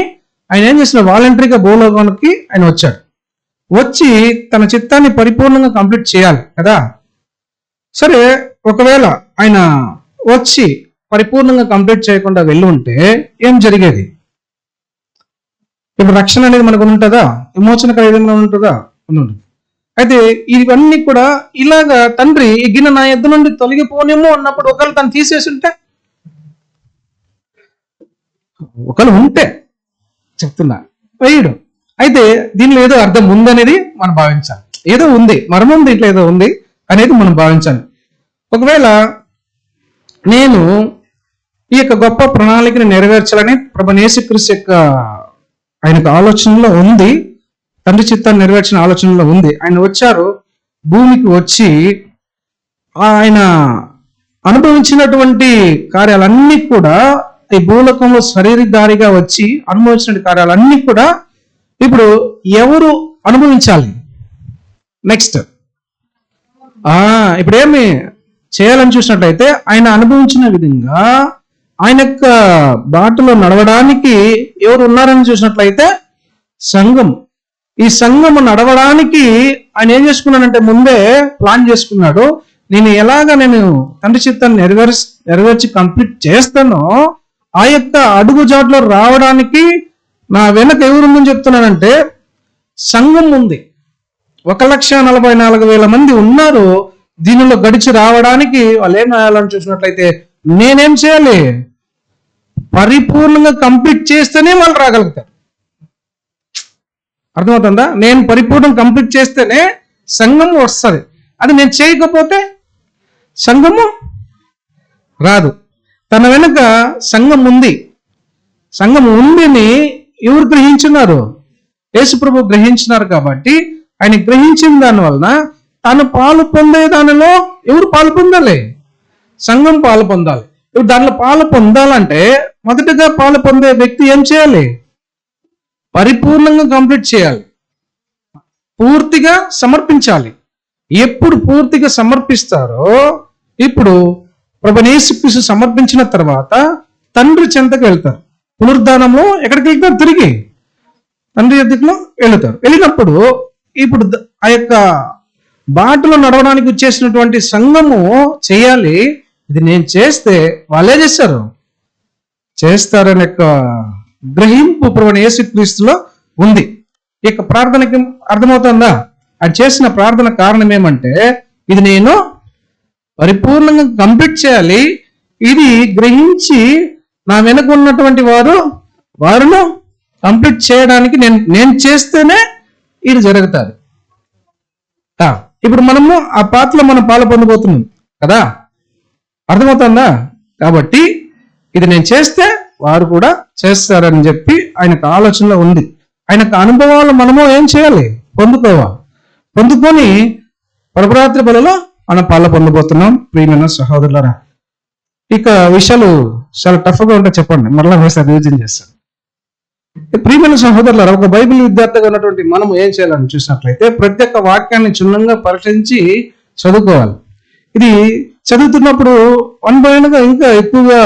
ఆయన ఏం చేస్తున్నాడు? వాలంటరీగా భూలోకానికి ఆయన వచ్చాడు. వచ్చి తన చిత్తాన్ని పరిపూర్ణంగా కంప్లీట్ చేయాలి కదా. సరే, ఒకవేళ ఆయన వచ్చి పరిపూర్ణంగా కంప్లీట్ చేయకుండా వెళ్ళి ఉంటే ఏం జరిగేది? ఇప్పుడు రక్షణ అనేది మనకు ఉంటుందా? విమోచనకర ఏదైనా ఉంటుందా? ఉంటుంది. అయితే ఇవన్నీ కూడా ఇలాగా తండ్రి ఈ గిన్నె నా యొద్ద నుండి తొలగిపోనేమో అన్నప్పుడు ఒకవేళ తను తీసేసి ఉంటే, ఒకవేళ ఉంటే చెప్తున్నా వేయడు. అయితే దీనిలో ఏదో అర్థం ఉందనేది మనం భావించాలి. ఏదో ఉంది, మర్మం దీంట్లో ఏదో ఉంది అనేది మనం భావించాలి. ఒకవేళ నేను ఈ యొక్క గొప్ప ప్రణాళికని నెరవేర్చాలని ప్రభువైన యేసుక్రీస్తు యొక్క ఆయనకు ఆలోచనలో ఉంది, తండ్రి చిత్తాన్ని నెరవేర్చిన ఆలోచనలో ఉంది. ఆయన వచ్చారు, భూమికి వచ్చి ఆయన అనుభవించినటువంటి కార్యాలన్నీ కూడా ఈ భూలోకంలో శరీరధారిగా వచ్చి అనుభవించిన కార్యాలన్నీ కూడా ఇప్పుడు ఎవరు అనుభవించాలి? నెక్స్ట్ ఇప్పుడు ఏమి చేయాలని చూసినట్లయితే ఆయన అనుభవించిన విధంగా ఆయన యొక్క బాటలో నడవడానికి ఎవరు ఉన్నారని చూసినట్లయితే సంఘం. ఈ సంఘము నడవడానికి ఆయన ఏం చేసుకున్నాడంటే ముందే ప్లాన్ చేసుకున్నాడు. నేను తండ్రి చిత్తాన్ని నెరవేర్చి కంప్లీట్ చేస్తానో ఆ యొక్క అడుగుజాట్లో రావడానికి నా వెనక ఎవరుందని చెప్తున్నానంటే సంఘం ఉంది. 1,44,000 మంది ఉన్నారు. దీనిలో గడిచి రావడానికి వాళ్ళు ఏం రాయాలని చూసినట్లయితే నేనేం చేయాలి? పరిపూర్ణంగా కంప్లీట్ చేస్తేనే వాళ్ళు రాగలుగుతారు. అర్థమవుతుందా? నేను పరిపూర్ణం కంప్లీట్ చేస్తేనే సంఘము వస్తుంది. అది నేను చేయకపోతే సంఘము రాదు. తన వెనుక సంఘం ఉంది. సంఘం ఉందని ఎవరు గ్రహించున్నారు? యేసుప్రభు గ్రహించినారు. కాబట్టి ఆయన గ్రహించిన దాని వలన తను పాలు పొందే దానిలో ఎవరు పాలు పొందాలి? సంఘం పాలు పొందాలి. ఇప్పుడు దానిలో పాలు పొందాలంటే మొదటగా పాలు పొందే వ్యక్తి ఏం చేయాలి? పరిపూర్ణంగా కంప్లీట్ చేయాలి, పూర్తిగా సమర్పించాలి. ఎప్పుడు పూర్తిగా సమర్పిస్తారో, ఇప్పుడు ప్రభువైన యేసుక్రీస్తు సమర్పించిన తర్వాత తండ్రి చెంతకు వెళ్తారు. పునరుద్ధానంలో ఎక్కడికి వెళ్తారు? తిరిగి తండ్రి ఎద్దులో వెళుతారు. వెళ్ళినప్పుడు ఇప్పుడు ఆ యొక్క బాటలో నడవడానికి వచ్చేసినటువంటి సంఘము చేయాలి. ఇది నేను చేస్తే వాళ్ళే చేస్తారనే యొక్క గ్రహింపు ప్రభువైన యేసుక్రీస్తులో ఉంది. ఇక ప్రార్థనకి అర్థమవుతుందా? అది చేసిన ప్రార్థన కారణం ఏమంటే ఇది నేను పరిపూర్ణంగా కంప్లీట్ చేయాలి, ఇది గ్రహించి నా వెనుక ఉన్నటువంటి వారును కంప్లీట్ చేయడానికి నేను చేస్తేనే ఇది జరుగుతుంది. ఇప్పుడు మనము ఆ పాత్రలో మనం పాలు పొందబోతున్నాం కదా, అర్థమవుతుందా? కాబట్టి ఇది నేను చేస్తే వారు కూడా చేస్తారని చెప్పి ఆయనకు ఆలోచనలో ఉంది. ఆయనకు అనుభవాలు మనము ఏం చేయాలి? పొందుకొని పరపరాత్రి బలలో మనం పాలు పొందబోతున్నాం. ప్రియమైన సహోదరులారా, ఇక విషయాలు చాలా టఫ్గా ఉంటే చెప్పండి, మరలా ఒకసారి రివిజన్ చేస్తాను. ప్రియమైన సహోదరులారా, ఒక బైబిల్ విద్యార్థిగా ఉన్నటువంటి మనం ఏం చేయాలని చూసినట్లయితే ప్రతి ఒక్క వాక్యాన్ని క్షుణ్ణంగా పరిశీలించి చదువుకోవాలి. ఇది చదువుతున్నప్పుడు వన్ బై వన్గా ఇంకా ఎక్కువగా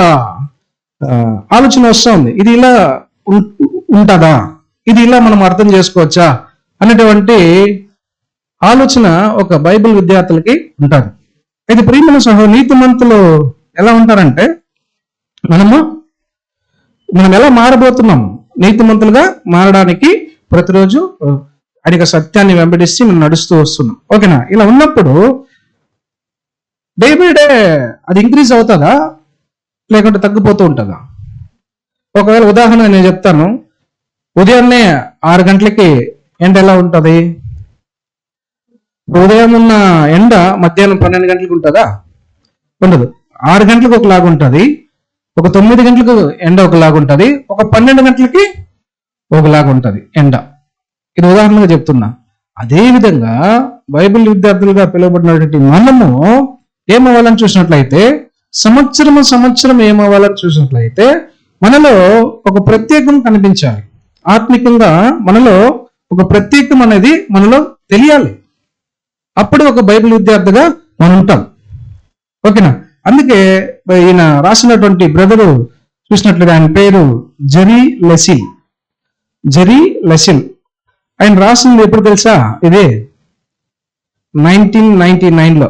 ఆలోచన వస్తుంది. ఇది ఇలా ఉంటుందా, ఇది ఇలా మనం అర్థం చేసుకోవచ్చా అనేటువంటి ఆలోచన ఒక బైబిల్ విద్యార్థులకి ఉంటుంది. ఇది ప్రియమైన సహోదరు, నీతిమంతులు ఎలా ఉంటారంటే మనం ఎలా మారబోతున్నాం, నీతిమంతులుగా మారడానికి ప్రతిరోజు అడిగ సత్యాన్ని వెంబడిస్తే మనం నడుస్తూ వస్తున్నాం. ఓకేనా? ఇలా ఉన్నప్పుడు డే బై డే అది ఇంక్రీజ్ అవుతుందా లేకుంటే తగ్గిపోతూ ఉంటుందా? ఒకవేళ ఉదాహరణ నేను చెప్తాను. ఉదయాన్నే 6 గంటలకి ఎండ ఎలా ఉంటుంది? ఉదయం ఉన్న ఎండ మధ్యాహ్నం 12 గంటలకు ఉంటుందా? ఉండదు. 6 గంటలకు ఒకలాగా ఉంటుంది, ఒక 9 గంటలకు ఎండ ఒకలాగా ఉంటుంది, ఒక 12 గంటలకి ఒకలాగా ఉంటుంది ఎండ. ఇది ఉదాహరణగా చెప్తున్నా. అదేవిధంగా బైబిల్ విద్యార్థులుగా పిలువబడినటువంటి మనము ఏమవ్వాలని చూసినట్లయితే సంవత్సరం ఏమవ్వాలని చూసినట్లయితే మనలో ఒక ప్రత్యేకం కనిపించాలి. ఆత్మికంగా మనలో ఒక ప్రత్యేకం అనేది మనలో తెలియాలి. అప్పుడు ఒక బైబిల్ విద్యార్థిగా మనం ఉంటాం. ఓకేనా? అందుకే ఈయన రాసినటువంటి బ్రదరు చూసినట్లుగా ఆయన పేరు జెరీ లెసిల్. ఆయన రాసింది ఎప్పుడు తెలుసా? ఇదే 1999లో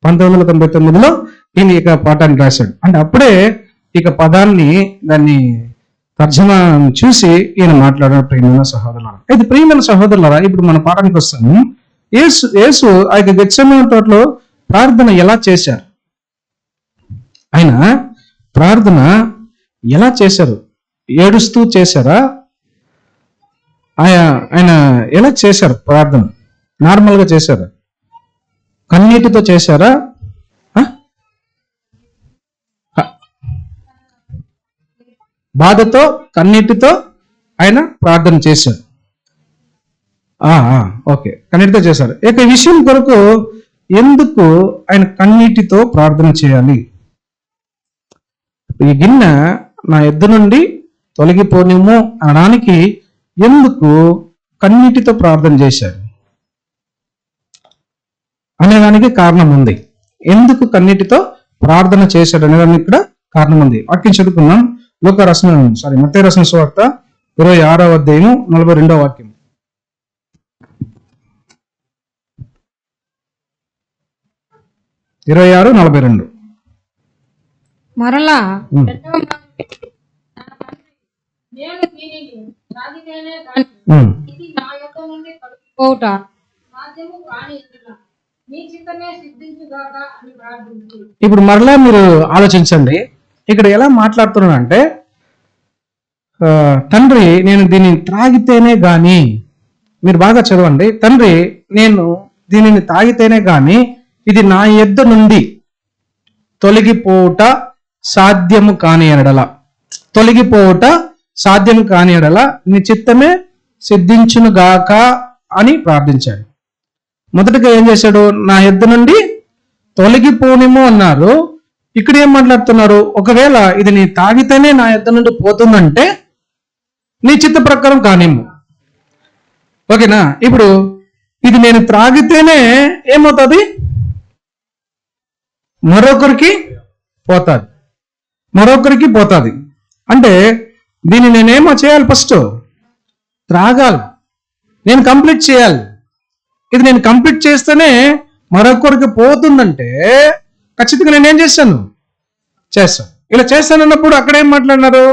1999లో ఈయన ఇక పాఠాన్ని రాశాడు. అంటే అప్పుడే ఇక దాన్ని తర్జమా చూసి ఈయన మాట్లాడారు. ప్రియమైన సహోదరులారా, అయితే ప్రియమైన సహోదరులారా, ఇప్పుడు మన పాఠానికి వస్తాము. యేసు ఆ యొక్క గెత్సేమనే తోటలో ప్రార్థన ఎలా చేశారు? ఆయన ప్రార్థన ఎలా చేశారు? ఏడుస్తూ చేశారా? ఆయన ఎలా చేశారు ప్రార్థన? నార్మల్గా చేశారా? కన్నీటితో చేశారా? బాధతో కన్నీటితో ఆయన ప్రార్థన చేశారు. ఓకే, కన్నీటితో చేశారు. ఇక ఈ విషయం కొరకు ఎందుకు ఆయన కన్నీటితో ప్రార్థన చేయాలి? ఈ గిన్నె నా యొద్ద నుండి తొలగిపోనేమో అనడానికి ఎందుకు కన్నీటితో ప్రార్థన చేశారు అనేదానికి కారణం ఉంది. ఎందుకు కన్నీటితో ప్రార్థన చేశాడు అనేదానికి కూడా కారణం ఉంది. వాక్యం చదువుకున్నాం. మత్తయి రాసిన సువార్త 26వ అధ్యాయం 42వ వాక్యం. మరలా ఇప్పుడు మరలా మీరు ఆలోచించండి. ఇక్కడ ఎలా మాట్లాడుతున్నానంటే, తండ్రి నేను దీనిని త్రాగితేనే గాని, మీరు బాగా చదవండి, తండ్రి నేను దీనిని తాగితేనే గాని ఇది నా యొద్ద నుండి తొలగిపోవుట సాధ్యము కాని ఎడల, నీ చిత్తమే సిద్ధించునుగాక అని ప్రార్థించాడు. మొదటగా ఏం చేశాడు? నా యొద్ద నుండి తొలగిపోనేమో అన్నారు. ఇక్కడ ఏం మాట్లాడుతున్నారు? ఒకవేళ ఇది నీ తాగితేనే నా యొద్ద నుండి పోతుందంటే నీ చిత్త ప్రకారం కానిమ్ము. ఓకేనా? ఇప్పుడు ఇది నేను త్రాగితేనే ఏమవుతుంది? మరొకరికి పోతుంది. అంటే దీన్ని నేనేమో చేయాలి? ఫస్ట్ త్రాగాలి, నేను కంప్లీట్ చేయాలి. ఇది నేను కంప్లీట్ చేస్తేనే మరొకరికి పోతుందంటే ఖచ్చితంగా నేనేం చేస్తాను? ఇలా చేస్తానన్నప్పుడు అక్కడ ఏం మాట్లాడినారు?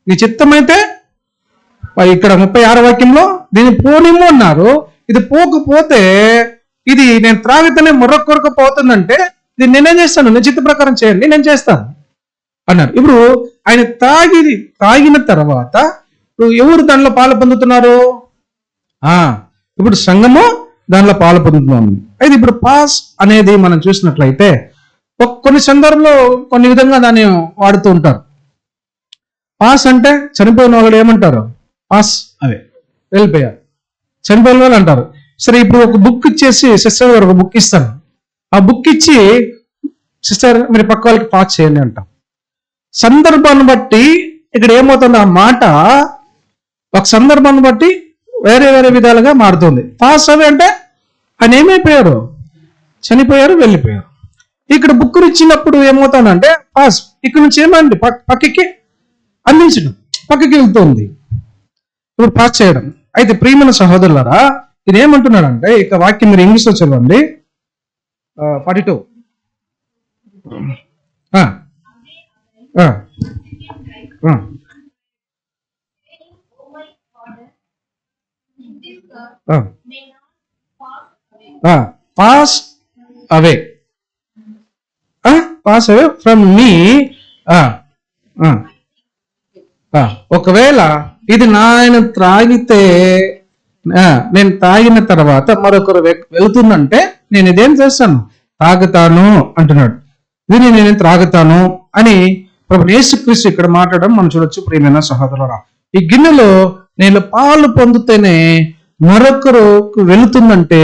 నీ చిత్తమైతే ఇక్కడ 36 వాక్యంలో దీన్ని పోనిమ్ము అన్నారు. ఇది పోకపోతే ఇది నేను త్రాగితేనే మరొకరికి పోతుందంటే ఇది నేనేం చేస్తాను, నేను చిత్త ప్రకారం చేయండి, నేను చేస్తాను అన్నారు. ఇప్పుడు ఆయన తాగిన తర్వాత ఎవరు దానిలో పాలు పొందుతున్నారు? ఇప్పుడు సంఘము దానిలో పాలు పొందుతున్నాం. అయితే ఇప్పుడు పాస్ అనేది మనం చూసినట్లయితే కొన్ని సందర్భంలో కొన్ని విధంగా దాన్ని వాడుతూ ఉంటారు. పాస్ అంటే చనిపోయిన వాళ్ళు ఏమంటారు? పాస్ అవే, వెళ్ళిపోయారు, చనిపోయిన వాళ్ళు అంటారు. సరే, ఇప్పుడు ఒక బుక్ ఇచ్చేసి సిస్టర్ గారు ఒక బుక్ ఇస్తాను, ఆ బుక్ ఇచ్చి సిస్టర్ మీరు పక్క వాళ్ళకి పాస్ చేయండి అంటాం. సందర్భాన్ని బట్టి ఇక్కడ ఏమవుతుంది, ఆ మాట ఒక సందర్భాన్ని బట్టి వేరే వేరే విధాలుగా మారుతుంది. పాస్ అవే అంటే ఆయన ఏమైపోయారు, చనిపోయారు, వెళ్ళిపోయారు. ఇక్కడ బుక్ ఇచ్చినప్పుడు ఏమవుతానంటే పాస్ ఇక్కడ నుంచి ఏమండి పక్కకి అందించడం, పక్కకి వెళ్తుంది, ఇప్పుడు పాస్ చేయడం. అయితే ప్రియమైన సహోదరులారా, ఇది ఏమంటున్నాడంటే ఇక వాక్యం మీరు ఇంగ్లీష్లో చదవండి. 42 pass away, pass away from మీ. ఒకవేళ ఇది నాయన త్రాగితే, నేను తాగిన తర్వాత మరొకరు వెళ్తుందంటే నేను ఇదేం చేస్తాను, తాగుతాను అంటున్నాడు. దీన్ని నేను త్రాగుతాను అని ప్రభు యేసుక్రీస్తు ఇక్కడ మాట్లాడడం మనం చూడొచ్చు. ప్రియమైన సహోదరులారా, ఈ గిన్నెలో నేను పాలు పొందితేనే మరొకరు వెళుతుందంటే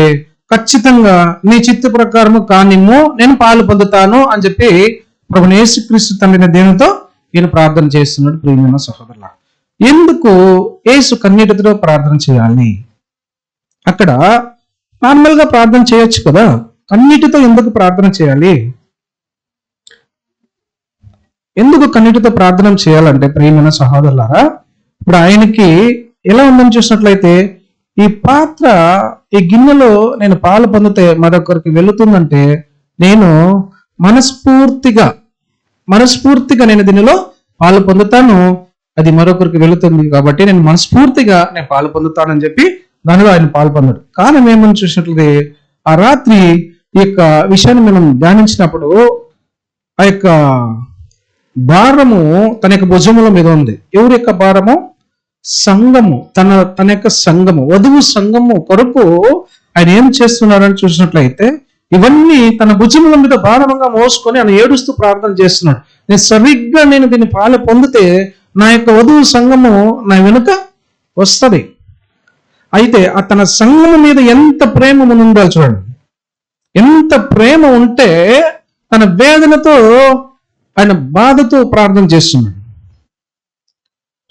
ఖచ్చితంగా నీ చిత్త ప్రకారము కానిమ్ము, నేను పాలు పొందుతాను అని చెప్పి ప్రభు యేసుక్రీస్తు తండ్రిన దేవునితో ఈయన ప్రార్థన చేస్తున్నాడు. ప్రియమైన సహోదరుల, ఎందుకు యేసు కన్నీటితో ప్రార్థన చేయాలి? అక్కడ నార్మల్ గా ప్రార్థన చేయొచ్చు కదా, కన్నీటితో ఎందుకు ప్రార్థన చేయాలి? ఎందుకు కన్నీటితో ప్రార్థన చేయాలంటే ప్రియమైన సహోదరులారా, ఇప్పుడు ఆయనకి ఎలా ఉందని చూసినట్లయితే ఈ పాత్ర, ఈ గిన్నెలో నేను పాలు పొందితే మరొకరికి వెళుతుందంటే నేను మనస్ఫూర్తిగా నేను దీనిలో పాలు పొందుతాను, అది మరొకరికి వెళుతుంది కాబట్టి నేను మనస్ఫూర్తిగా నేను పాలు పొందుతానని చెప్పి దానిలో ఆయన పాలు పొందాడు. కారణం ఏమని చూసినట్లయితే ఆ రాత్రి ఈ యొక్క విషయాన్ని మనం ధ్యానించినప్పుడు ఆ యొక్క భారము తన యొక్క భుజముల మీద ఉంది. ఎవరి యొక్క భారము? సంఘము, తన యొక్క సంఘము, వధువు సంఘము కొరకు ఆయన ఏం చేస్తున్నాడని చూసినట్లయితే ఇవన్నీ తన భుజముల మీద భారంగా మోసుకొని ఆయన ఏడుస్తూ ప్రార్థన చేస్తున్నాడు. నేను దీన్ని పాలు పొందితే నా యొక్క వధువు సంఘము నా వెనుక వస్తుంది. అయితే తన సంఘము మీద ఎంత ప్రేమ ఉండాలి చూడండి. ఎంత ప్రేమ ఉంటే తన వేదనతో ఆయన బాధతో ప్రార్థన చేస్తున్నాడు.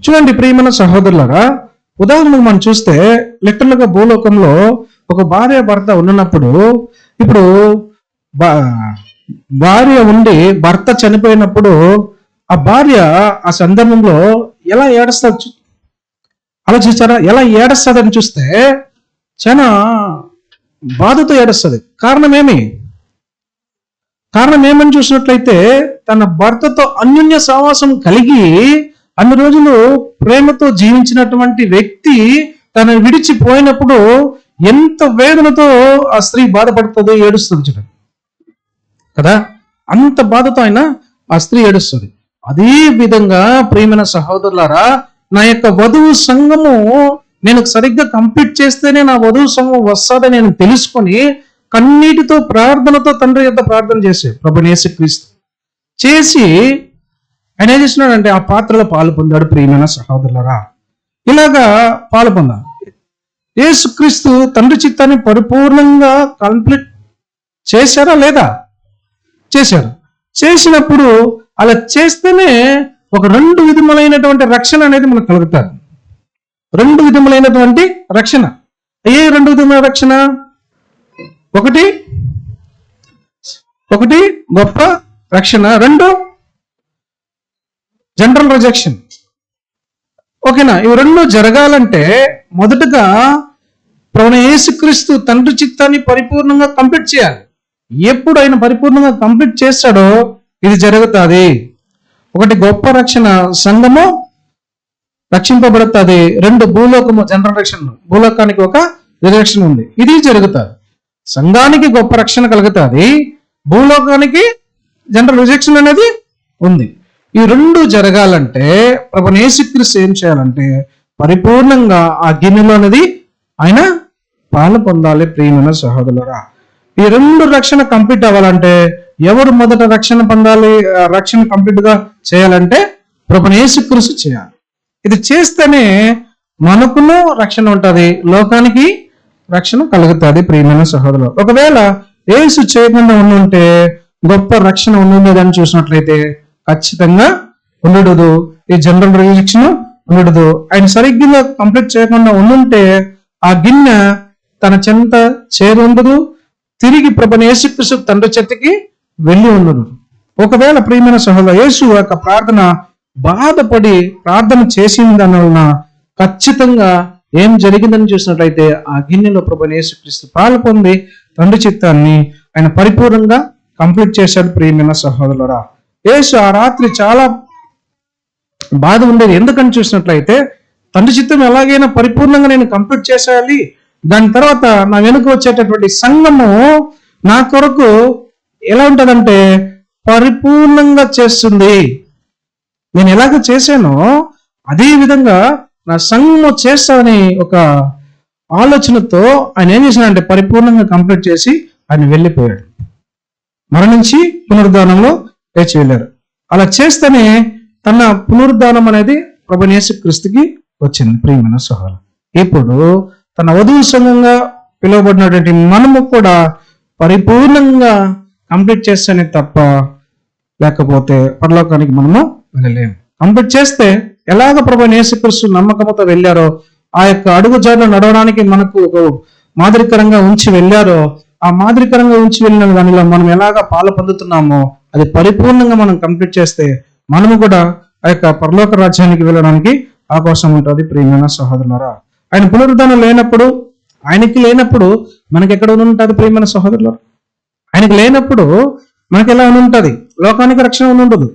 చూడండి ప్రియమైన సహోదరులారా, ఉదాహరణకు మనం చూస్తే లిటరల్గా భూలోకంలో ఒక భార్య భర్త ఉన్నప్పుడు, ఇప్పుడు భార్య ఉండి భర్త చనిపోయినప్పుడు ఆ భార్య ఆ సందర్భంలో ఎలా ఏడుస్తుంది అలా చూసారా? ఎలా ఏడుస్తుందని చూస్తే చాలా బాధతో ఏడుస్తుంది. కారణం ఏమని చూసినట్లయితే తన భర్తతో అన్యోన్య సహవాసం కలిగి అన్ని రోజులు ప్రేమతో జీవించినటువంటి వ్యక్తి తను విడిచిపోయినప్పుడు ఎంత వేదనతో ఆ స్త్రీ బాధపడుతుందో, ఏడుస్తుంది చూడండి కదా. అంత బాధతో ఆ స్త్రీ ఏడుస్తుంది. అదే విధంగా ప్రియమైన సహోదరులారా, నా యొక్క వధువు సంఘము నేను సరిగ్గా కంప్లీట్ చేస్తేనే నా వధువు సంఘం వస్తుందని నేను తెలుసుకొని కన్నీటితో ప్రార్థనతో తండ్రి యొక్క ప్రార్థన చేశాడు ప్రభువైన యేసుక్రీస్తు. చేసి ఆయన ఏం చేస్తున్నాడంటే ఆ పాత్రలో పాలు పొందాడు. ప్రియమైన సహోదరులారా, ఇలాగా పాలు పొందాడు. యేసుక్రీస్తు తండ్రి చిత్తాన్ని పరిపూర్ణంగా కంప్లీట్ చేశారా లేదా? చేశారు. చేసినప్పుడు అలా చేస్తేనే ఒక 2 విధములైనటువంటి రక్షణ అనేది మనకు కలుగుతారు. 2 విధములైనటువంటి రక్షణ. ఏ 2 విధముల రక్షణ? ఒకటి గొప్ప రక్షణ, 2 జనరల్ రిజెక్షన్. ఓకేనా? ఇవి 2 జరగాలంటే మొదటగా ప్రభువైన యేసుక్రీస్తు తండ్రి చిత్తాన్ని పరిపూర్ణంగా కంప్లీట్ చేయాలి. ఎప్పుడు ఆయన పరిపూర్ణంగా కంప్లీట్ చేస్తాడో ఇది జరుగుతుంది. ఒకటి గొప్ప రక్షణ సంఘము, రక్షింపబడుతుంది. రెండు భూలోకము జనరల్ రక్షణ, భూలోకానికి ఒక రిజర్వేషన్ ఉంది. ఇది జరుగుతుంది. సంఘానికి గొప్ప రక్షణ కలుగుతుంది, భూలోకానికి జనరల్ రిజెక్షన్ అనేది ఉంది. ఈ రెండు జరగాలంటే ప్రభువైన యేసుక్రీస్తు ఏం చేయాలంటే పరిపూర్ణంగా ఆ గిన్నెలో అనేది ఆయన పాలు పొందాలి. ప్రియమైన సహోదరులారా, ఈ రెండు రక్షణ కంప్లీట్ అవ్వాలంటే ఎవరు మొదట రక్షణ పొందాలి? రక్షణ కంప్లీట్ గా చేయాలంటే ప్రభువైన యేసుక్రీస్తు చేయాలి. ఇది చేస్తేనే మనకును రక్షణ ఉంటది, లోకానికి రక్షణ కలుగుతుంది. ప్రియమైన సహోదరులు, ఒకవేళ యేసు చేయకుండా ఉండుంటే గొప్ప రక్షణ ఉండేదని చూసినట్లయితే ఖచ్చితంగా ఉండదు. ఈ జనరల్ రిజెక్షన్ ఉండదు. ఆయన సరిగ్గా కంప్లీట్ చేయకుండా ఉండుంటే ఆ గిన్నె తన చెంత చేరుండదు, తిరిగి ప్రభువైన యేసుక్రీస్తు తండ్రి చెట్టుకి వెళ్ళి ఉండదు. ఒకవేళ ప్రియమైన సహోదరులు, యేసు యొక్క ప్రార్థన బాధపడి ప్రార్థన చేసిన దాని వలన ఖచ్చితంగా ఏం జరిగిందని చూసినట్లయితే ఆ గిన్నెలో ప్రభువైన యేసుక్రీస్తు పాలు పొంది తండ్రి చిత్తాన్ని ఆయన పరిపూర్ణంగా కంప్లీట్ చేశాడు. ప్రియమైన సహోదరులారా, యేసు ఆ రాత్రి చాలా బాధ ఉండేది. ఎందుకని చూసినట్లయితే తండ్రి చిత్తం ఎలాగైనా పరిపూర్ణంగా నేను కంప్లీట్ చేసేయాలి, దాని తర్వాత నా వెనుక వచ్చేటటువంటి సంఘము నా కొరకు ఎలా ఉంటుందంటే పరిపూర్ణంగా చేస్తుంది. నేను ఎలాగ చేశానో అదే విధంగా నా సంఘము చేస్తానని ఒక ఆలోచనతో ఆయన ఏం చేశాడంటే పరిపూర్ణంగా కంప్లీట్ చేసి ఆయన వెళ్ళిపోయాడు. మరణించి పునరుద్ధానంలో లేచి వెళ్ళారు. అలా చేస్తేనే తన పునరుద్ధానం అనేది ప్రభువైన యేసుక్రీస్తుకి వచ్చింది. ప్రియమైన సహోదరులు, ఇప్పుడు తన వధువు సంఘంగా పిలువబడినటువంటి మనము కూడా పరిపూర్ణంగా కంప్లీట్ చేస్తేనే తప్ప లేకపోతే పరలోకానికి మనము వెళ్ళలేము. కంప్లీట్ చేస్తే ఎలాగ ప్రభువైన యేసుక్రీస్తు నమ్మకంతో వెళ్ళారో ఆ యొక్క అడుగుజాడలో నడవడానికి మనకు ఒక మాదిరికరంగా ఉంచి వెళ్ళారో ఆ మాదిరికరంగా ఉంచి వెళ్ళిన దానిలో మనం ఎలాగ పాలు పొందుతున్నామో అది పరిపూర్ణంగా మనం కంప్లీట్ చేస్తే మనము కూడా ఆ యొక్క పరలోక రాజ్యానికి వెళ్ళడానికి అవకాశం ఉంటుంది. ప్రియమైన సహోదరులారా, ఆయన పునరుద్ధానం లేనప్పుడు ఆయనకి లేనప్పుడు మనకి ఎక్కడ ఉంటుంది? ప్రియమైన సహోదరులారా, ఆయనకి లేనప్పుడు మనకి ఎలా ఉంటుంది? లోకానికి రక్షణ ఉండదు.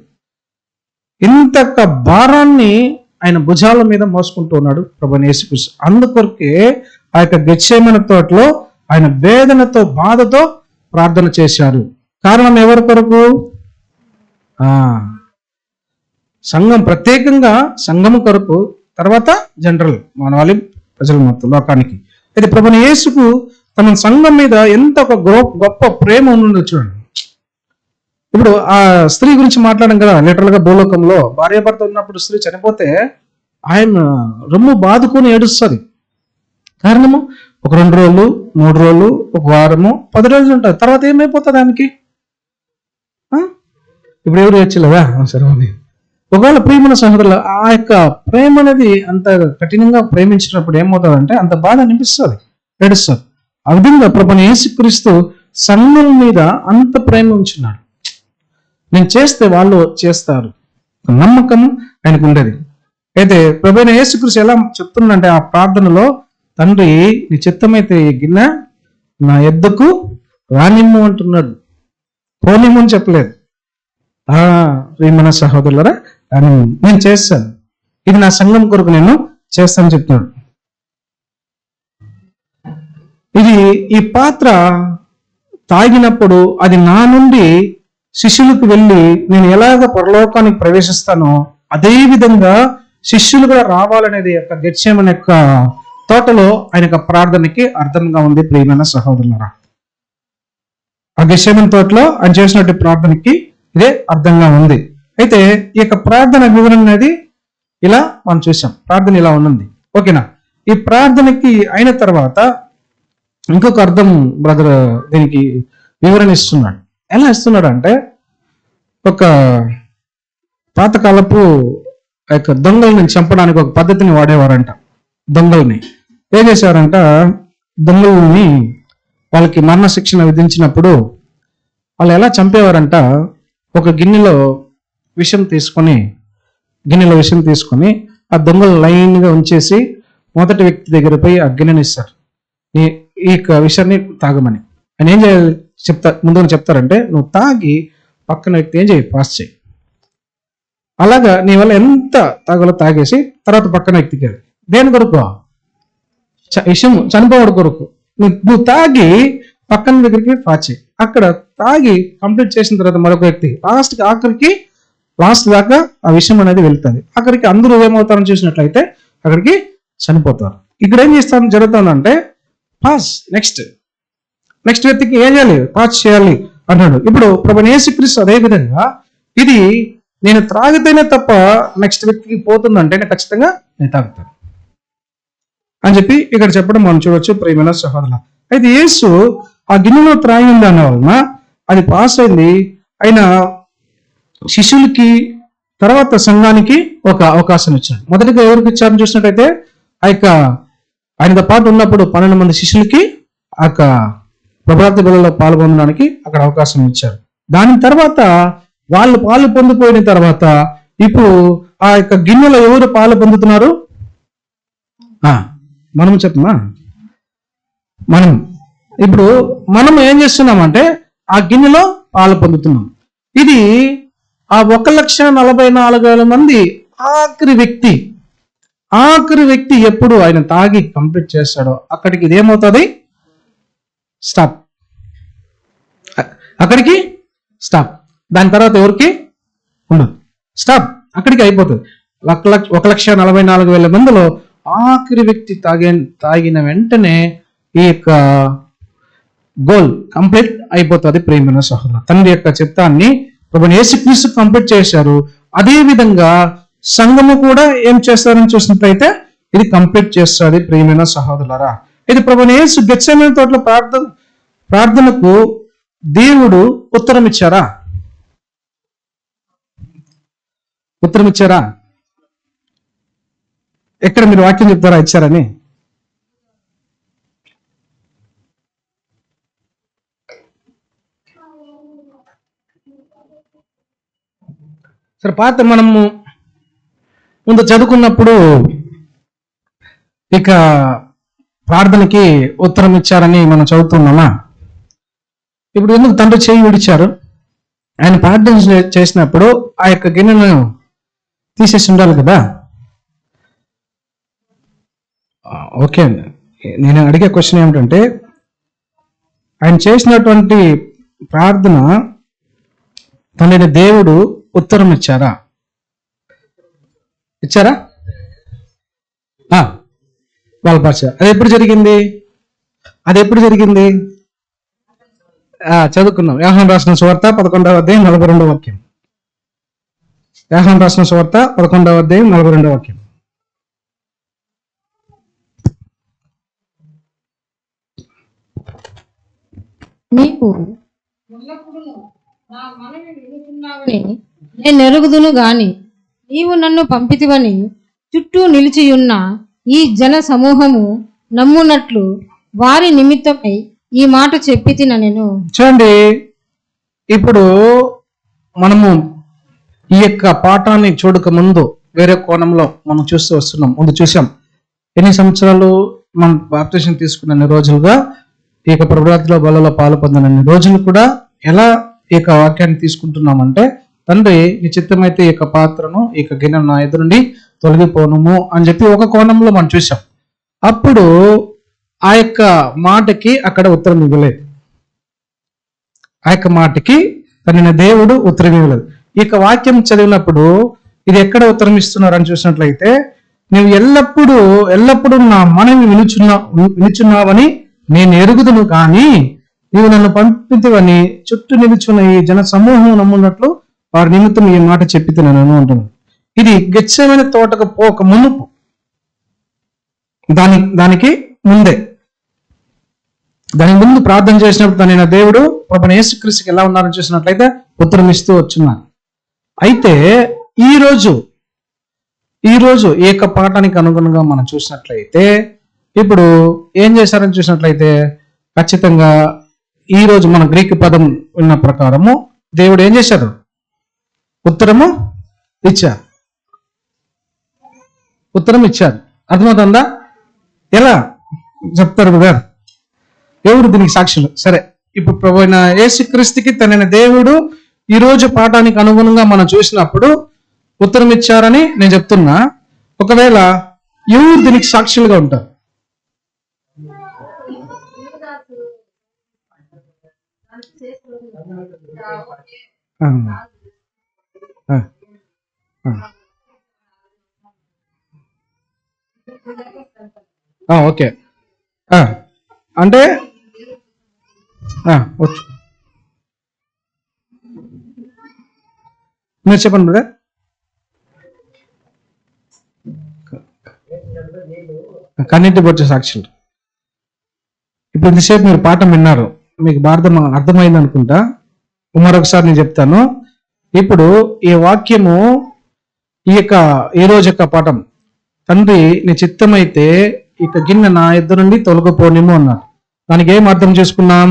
ఇంత భారాన్ని ఆయన భుజాల మీద మోసుకుంటూ ఉన్నాడు ప్రభువైన యేసుక్రీస్తు. అందుకొరకే ఆ యొక్క గెత్సేమనే తోటలో ఆయన వేదనతో బాధతో ప్రార్థన చేశారు. కారణం ఎవరి కొరకు? సంఘం, ప్రత్యేకంగా సంఘము కొరకు, తర్వాత జనరల్ మానవాళి ప్రజల మొత్తం లోకానికి. అయితే ప్రభువైన యేసుకు తన సంఘం మీద ఎంత ఒక గొప్ప ప్రేమ ఉందో చూడండి. ఇప్పుడు ఆ స్త్రీ గురించి మాట్లాడడం కదా, లిటరల్ గా భూలోకంలో భార్యాభర్త ఉన్నప్పుడు స్త్రీ చనిపోతే ఆయన రొమ్ము బాదుకొని ఏడుస్తుంది. కారణము ఒక 2 రోజులు 3 రోజులు ఒక వారము 10 రోజులు ఉంటుంది. తర్వాత ఏమైపోతుంది ఆయనకి? ఇప్పుడు ఎవరు వచ్చలేదా? సరే, ఒకవేళ ప్రేమ సహోదరులు ఆ యొక్క ప్రేమ అనేది అంత కఠినంగా ప్రేమించినప్పుడు ఏమవుతుందంటే అంత బాధ అనిపిస్తుంది, ఏడుస్తుంది. ఆ విధంగా ప్రభువైన యేసుక్రీస్తు సంఘం మీద అంత ప్రేమ ఉంచున్నాడు. నేను చేస్తే వాళ్ళు చేస్తారు, నమ్మకం ఆయనకు ఉండేది. అయితే ప్రభువైన యేసుక్రీస్తు ఎలా చెప్తుందంటే ఆ ప్రార్థనలో, తండ్రి నీ చిత్తమైతే ఈ గిన్నె నా యొద్దకు రానిమ్ము అంటున్నాడు, పోనిమ్ము అని చెప్పలేదు. ప్రియమైన సహోదరులారా, నేను చేస్తాను, ఇది నా సంఘం కొరకు నేను చేస్తాను చెప్తున్నాడు. ఇది ఈ పాత్ర తాగినప్పుడు అది నా నుండి శిష్యులకు వెళ్ళి నేను ఎలాగ పరలోకానికి ప్రవేశిస్తానో అదే విధంగా శిష్యులు కూడా రావాలనేది యొక్క గెత్సేమనే యొక్క తోటలో ఆయన యొక్క ప్రార్థనకి అర్థంగా ఉంది. ప్రియమైన సహోదరులారా, ఆ గెత్సేమనే తోటలో ఆయన చేసినట్టు ప్రార్థనకి ఇదే అర్థంగా ఉంది. అయితే ఈ యొక్క ప్రార్థన వివరణ అనేది ఇలా మనం చూసాం. ప్రార్థన ఇలా ఉన్నది, ఓకేనా? ఈ ప్రార్థనకి అయిన తర్వాత ఇంకొక అర్థం బ్రదర్ దీనికి వివరణ ఇస్తున్నాడు. ఎలా ఇస్తున్నాడు అంటే, ఒక పాతకాలపు యొక్క దొంగల్ని చంపడానికి ఒక పద్ధతిని వాడేవారంట. దొంగల్ని ఏం చేసేవారంట, దొంగల్ని వాళ్ళకి మరణ శిక్షణ విధించినప్పుడు వాళ్ళు ఎలా చంపేవారంట, ఒక గిన్నెలో విషం తీసుకొని ఆ దొంగలు లైన్గా ఉంచేసి మొదటి వ్యక్తి దగ్గర పోయి ఆ గిన్నెని ఇస్తారు, ఈ విషయాన్ని తాగమని. ఆయన ఏం చేయాలి ముందుగా చెప్తారంటే, నువ్వు తాగి పక్కన వ్యక్తి ఏం చేయి, పాస్ చేయి. అలాగా నీ వల్ల ఎంత తాగలో తాగేసి తర్వాత పక్కన వ్యక్తికి దేని కొరకు విషయం చనిపోవడం కొరకు నువ్వు తాగి పక్కన దగ్గరికి పాచి అక్కడ తాగి కంప్లీట్ చేసిన తర్వాత మరొక వ్యక్తి లాస్ట్ దాకా ఆ విషయం అనేది వెళ్తుంది. అక్కడికి అందరూ ఏమవుతారని చూసినట్లయితే అక్కడికి చనిపోతారు. ఇక్కడ ఏం చేస్తాను జరుగుతుందంటే పాస్ నెక్స్ట్ వ్యక్తికి ఏం చేయాలి, పాస్ చేయాలి అన్నాడు. ఇప్పుడు ప్రభువైన యేసుక్రీస్తు అదే విధంగా ఇది నేను త్రాగితేనే తప్ప నెక్స్ట్ వ్యక్తికి పోతుందంటే నేను ఖచ్చితంగా నేను తాగుతాను అని చెప్పి ఇక్కడ చెప్పడం మనం చూడవచ్చు ప్రియమైన సహోదరుల. అయితే యేసు ఆ గిన్నెలో త్రాగింది అన్న వలన అది పాస్ అయింది. ఆయన శిష్యులకి తర్వాత సంఘానికి ఒక అవకాశం ఇచ్చాడు. మొదటిగా ఎవరికి ఇచ్చారని చూసినట్టయితే ఆయనతో పాటు ఉన్నప్పుడు 12 మంది శిష్యులకి ఆ యొక్క ప్రభాత బలలో పాల్గొనడానికి అక్కడ అవకాశం ఇచ్చారు. దాని తర్వాత వాళ్ళు పాలు పొందిపోయిన తర్వాత ఇప్పుడు ఆ యొక్క గిన్నెలో ఎవరు పాలు పొందుతున్నారు? మనం చెప్పమా మనం ఏం చేస్తున్నామంటే ఆ గిన్నెలో పాలు పొందుతున్నాం. ఇది ఆ 1,44,000 మంది ఆఖరి వ్యక్తి ఎప్పుడు ఆయన తాగి కంప్లీట్ చేస్తాడో అక్కడికి ఇదేమవుతుంది, స్టాప్. అక్కడికి స్టాప్. దాని తర్వాత ఎవరికి ఉండదు, స్టాప్. అక్కడికి అయిపోతుంది. 1,44,000 మందిలో ఆఖరి వ్యక్తి తాగిన వెంటనే ఈ యొక్క గోల్ కంప్లీట్ అయిపోతుంది. ప్రేమైన సహోదరులు, తండ్రి యొక్క చిత్తాన్ని ప్రభువైన యేసుక్రీస్తు కంప్లీట్ చేశారు. అదే విధంగా సంఘము కూడా ఏం చేస్తారని చూసినట్లయితే ఇది కంప్లీట్ చేస్తుంది. ప్రియమైన సహోదరులారా, ఇది ప్రభువైన యేసు గెత్సేమనే తోటలో ప్రార్థనకు దేవుడు ఉత్తరం ఇచ్చారా? ఎక్కడ మీరు వాక్యం చెప్తారా ఇచ్చారని? సరే, పాత మనము ముందు చదువుకున్నప్పుడు ఇక ప్రార్థనకి ఉత్తరం ఇచ్చారని మనం చదువుతున్నామా? ఇప్పుడు ఎందుకు తండ్రి చేయి విడిచారు? ఆయన ప్రార్థన చేసినప్పుడు ఆ యొక్క గిన్నెను తీసేసి ఉండాలి కదా. ఓకే అండి, నేను అడిగే క్వశ్చన్ ఏమిటంటే ఆయన చేసినటువంటి ప్రార్థన తండ్రి దేవుడు ఉత్తరం ఇచ్చారా? బలపరిచారు. అది ఎప్పుడు జరిగింది? చదువుకున్నాం. యోహాను రాసిన సువార్త 11వ అధ్యాయం 42వ వాక్యం. యోహాను రాసిన సువార్త 11వ అధ్యాయం 42వ వాక్యం. నీవు ఎల్లప్పుడూ నా మనవి వినుచున్నావని నేను ఎరుగుదును గాని నీవు నన్ను పంపితివని చుట్టూ నిలిచియున్న ఈ జన సమూహము నమ్మునట్లు వారి నిమిత్తమై ఈ మాట చెప్పి నేను. చూడండి, ఇప్పుడు మనము ఈ యొక్క పాఠాన్ని చూడక ముందు వేరే కోణంలో మనం చూస్తూ వస్తున్నాం. ముందు చూసాం ఎన్ని సంవత్సరాలు మనం బాప్టిజం తీసుకున్న రోజులుగా ఈ యొక్క ప్రభురాత్రిలో బలలో పాలు పొందిన రోజులు కూడా ఎలా ఈ యొక్క వాక్యాన్ని తీసుకుంటున్నామంటే, తండ్రి నీ చిత్తమైతే ఈ యొక్క పాత్రను ఈ యొక్క గిన్నె నా ఎదురు నుండి తొలగిపోనుము అని చెప్పి ఒక కోణంలో మనం చూసాం. అప్పుడు ఆ యొక్క మాటకి అక్కడ ఉత్తరం ఇవ్వలేదు. ఆ యొక్క మాటకి తన దేవుడు ఉత్తరం ఇవ్వలేదు. ఈ యొక్క వాక్యం చదివినప్పుడు ఇది ఎక్కడ ఉత్తరం ఇస్తున్నారని చూసినట్లయితే, నువ్వు ఎల్లప్పుడూ నా మనవి వినుచున్నావని నేను ఎరుగుదును కానీ నీవు నన్ను పంపితివని చుట్టూ నిలుచున్న ఈ జన సమూహం నమ్మున్నట్లు వారి నిమిత్తం ఈ మాట చెప్పితున్నాను అంటున్నాను. ఇది గెత్సేమనే తోటకు పోక మునుపు, దానికి ముందు ప్రార్థన చేసినప్పుడు తన దేవుడు ప్రభువైన యేసుక్రీస్తుకి ఎలా ఉన్నారని చూసినట్లయితే ఉత్తరం ఇస్తూ వచ్చున్నారు. అయితే ఈ రోజు ఏక పాఠానికి అనుగుణంగా మనం చూసినట్లయితే ఇప్పుడు ఏం చేశారని చూసినట్లయితే ఖచ్చితంగా ఈ రోజు మన గ్రీకు పదం ఉన్న ప్రకారము దేవుడు ఏం చేశారు? ఉత్తరం ఇచ్చారు. అర్థమవుతుందా? ఎలా చెప్తారు బ్రదర్? ఎవరు దీనికి సాక్షులు? సరే, ఇప్పుడు ప్రభువైన యేసుక్రీస్తుకి తన దేవుడు ఈ రోజు పాఠానికి అనుగుణంగా మనం చూసినప్పుడు ఉత్తరం ఇచ్చారని నేను చెప్తున్నా. ఒకవేళ ఎవరు దీనికి సాక్షులుగా ఉంటారు? ఆ, ఆ, ఓకే. అంటే వచ్చు. మీరు చెప్పండి బ్రదర్. కన్నింటి వచ్చే సాక్షులు. ఇప్పుడు ఇంతసేపు మీరు పాఠం విన్నారు, మీకు అర్థమైంది అనుకుంటా. మరొకసారి నేను చెప్తాను. ఇప్పుడు ఈ వాక్యము ఈ రోజు యొక్క పాఠం, తండ్రి నీ చిత్తమైతే ఇక గిన్నె నా ఇద్దరు నుండి తొలగిపోనిము అన్నాడు. దానికి ఏం అర్థం చేసుకున్నాం?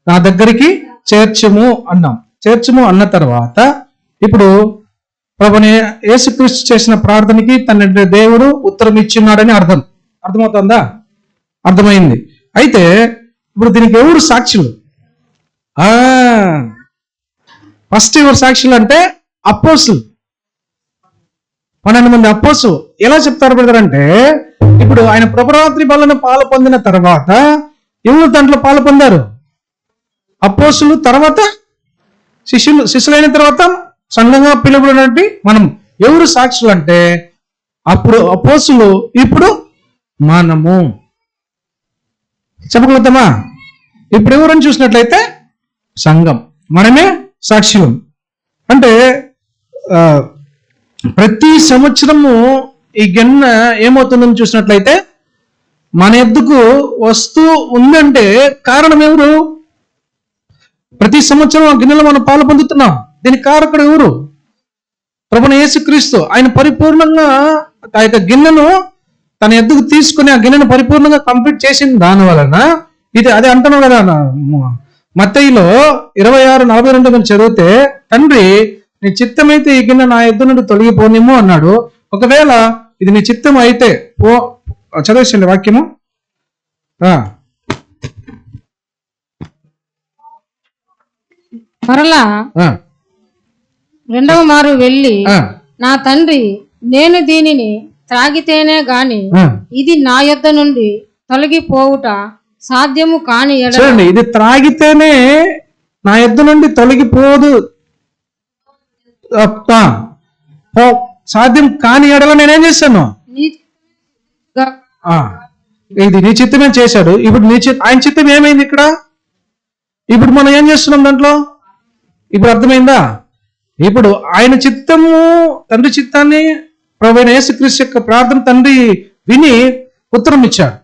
నా దగ్గరికి చేర్చుము అన్నాం. చేర్చుము అన్న తర్వాత ఇప్పుడు ప్రభుని యేసుక్రీస్తు చేసిన ప్రార్థనకి తన దేవుడు ఉత్తరం ఇచ్చిన్నాడని అర్థమవుతుందా? అర్థమైంది. అయితే ఇప్పుడు దీనికి ఎవరు సాక్షులు? ఫస్ట్ ఎవరు సాక్షులు అంటే అపోస్తులు. 12 మంది అపోస్తులు. ఎలా చెప్తారు బ్రదర్ అంటే, ఇప్పుడు ఆయన ప్రభురాత్రి బలను పాలు పొందిన తర్వాత ఎవరు దాంట్లో పాలు పొందారు? అపోస్తులు, తర్వాత శిష్యులైన తర్వాత సంఘంగా పిలువబడినటువంటి మనం. ఎవరు సాక్షులు అంటే అప్పుడు అపోస్తులు, ఇప్పుడు మనము. చెప్పగలుగుతామా? ఇప్పుడు ఎవరని చూసినట్లయితే సంఘం, మనమే సాక్షులం. అంటే ప్రతి సంవత్సరము ఈ గిన్నె ఏమవుతుందని చూసినట్లయితే మన ఎద్దుకు వస్తూ ఉందంటే కారణం ఎవరు? ప్రతి సంవత్సరం ఆ గిన్నెలో మనం పాలు పొందుతున్నాం. దీనికి కారకుడు ఎవరు? ప్రభువైన యేసుక్రీస్తు. ఆయన పరిపూర్ణంగా ఆ యొక్క గిన్నెను తన ఎద్దుకు తీసుకుని ఆ గిన్నెను పరిపూర్ణంగా కంప్లీట్ చేసిన దాని వలన ఇది అదే అంటున్నాం కదా, మత్తయిలో 26:42 చదివితే, తండ్రి నీ చిత్తమైతే ఈ గిన్నె నా ఎద్దు నుండి తొలగిపోనిము అన్నాడు. ఒకవేళ ఇది నీ చిత్తం అయితే చదివేసండి వాక్యము. మరలా రెండవ మారు వెళ్ళి, నా తండ్రి నేను దీనిని త్రాగితేనే గాని ఇది నా యొద్ద నుండి తొలగిపోవుట సాధ్యము కాని ఎడల. చూడండి, ఇది త్రాగితేనే నా యొద్ద నుండి తొలగిపోదు, సాధ్యం కాని ఎడల నేనేం చేశాను? ఇది నీ చిత్తమే చేశాడు. ఇప్పుడు ఆయన చిత్తం ఏమైంది ఇక్కడ? ఇప్పుడు మనం ఏం చేస్తున్నాం దాంట్లో? ఇప్పుడు అర్థమైందా? ఇప్పుడు ఆయన చిత్తము, తండ్రి చిత్తాన్ని ప్రభువైన యేసుక్రీస్తు యొక్క ప్రార్థన తండ్రి విని ఉత్తరం ఇచ్చాడు.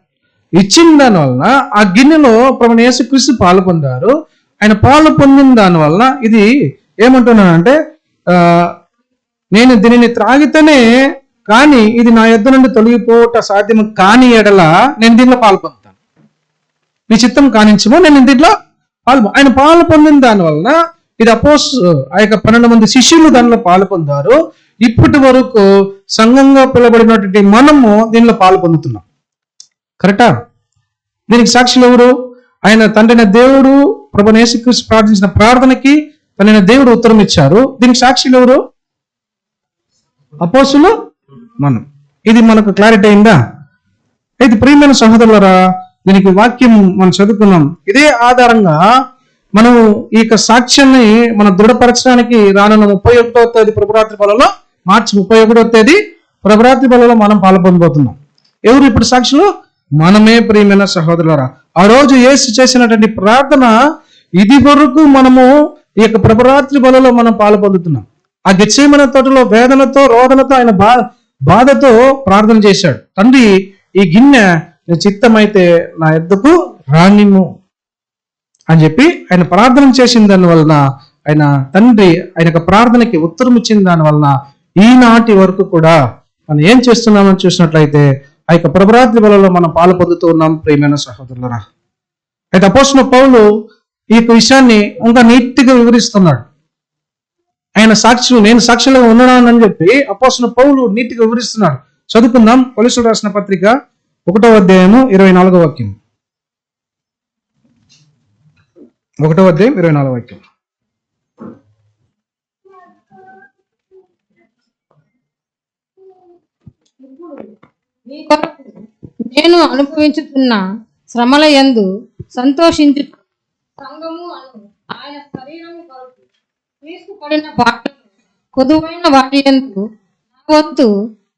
ఇచ్చిన దాని వలన ఆ గిన్నెలో ప్రభువైన యేసుక్రీస్తు పాలు పొందారు. ఆయన పాలు పొందిన దాని వలన ఇది ఏమంటున్నానంటే, నేను దీనిని త్రాగితేనే కానీ ఇది నా యొద్ద నుండి తొలగిపోవట సాధ్యం కాని ఎడల నేను దీంట్లో పాలు పొందుతాను. నీ చిత్తం కానించమో నేను దీంట్లో ఆయన పాలు పొందిన దాని వలన ఇది ఆ యొక్క 12 మంది శిష్యులు దానిలో పాలు పొందారు. ఇప్పటి వరకు సంఘంగా పిలబడినటువంటి మనము దీనిలో పాలు పొందుతున్నాం. కరెక్టా? దీనికి సాక్షులు ఎవరు? ఆయన తండ్రిన దేవుడు ప్రభువైన యేసుక్రీస్తు ప్రార్థించిన ప్రార్థనకి తండ్రిన దేవుడు ఉత్తరం ఇచ్చారు. దీనికి సాక్షులు ఎవరు? అపోస్తులు, మనం. ఇది మనకు క్లారిటీ అయిందా? అయితే ప్రియమైన సహోదరులారా, దీనికి వాక్యం మనం చదువుకున్నాం. ఇదే ఆధారంగా మనం ఈ యొక్క సాక్ష్యాన్ని మనం దృఢపరచడానికి రానున్న 31వ తేదీ ప్రభురాత్రి బలలో, మార్చి 31వ తేదీ ప్రభురాత్రి బలలో మనం పాల్పొందబోతున్నాం. ఎవరు ఇప్పుడు సాక్షులు? మనమే ప్రియమైన సహోదరులారా. ఆ రోజు యేసు చేసినటువంటి ప్రార్థన ఇది వరకు మనము ఈ యొక్క ప్రభురాత్రి బలలో మనం పాలు పొందుతున్నాం. ఆ గెత్సేమనే తోటలో వేదనతో, రోదనతో, ఆయన బాధతో ప్రార్థన చేశాడు. తండ్రి ఈ గిన్నె నీ చిత్తమైతే నా యొద్దకు రానిమ్ము అని చెప్పి ఆయన ప్రార్థన చేసిన దాని వలన, ఆయన తండ్రి ఆయన యొక్క ప్రార్థనకి ఉత్తరం ఇచ్చిన దాని వలన ఈనాటి వరకు కూడా మనం ఏం చేస్తున్నామని చూసినట్లయితే ఆ యొక్క ప్రభురాత్రి బలలో మనం పాలు పొందుతూ ఉన్నాం ప్రియమైన సహోదరులరా. అయితే అపోస్తలుడైన పౌలు ఈ విషయాన్ని ఇంకా నీట్గా వివరిస్తున్నాడు. ఆయన సాక్షులు, నేను సాక్షులుగా ఉన్నానని చెప్పి అపోస్తలుడైన పౌలు నీట్గా వివరిస్తున్నాడు. చదువుకుందాం. కొలస్సీయులకు రాసిన పత్రిక 1వ అధ్యాయము 24వ వాక్యం. 1వ అధ్యాయం 24వ వాక్యం. మీ కొరకు నేను అనుభవించుతున్న శ్రమల యందు సంతోషించు సంఘము అను ఆయన శరీరము కొరకు క్రీస్తు పడిన బాటలు కొదువైన వాటి యందు నా వంతు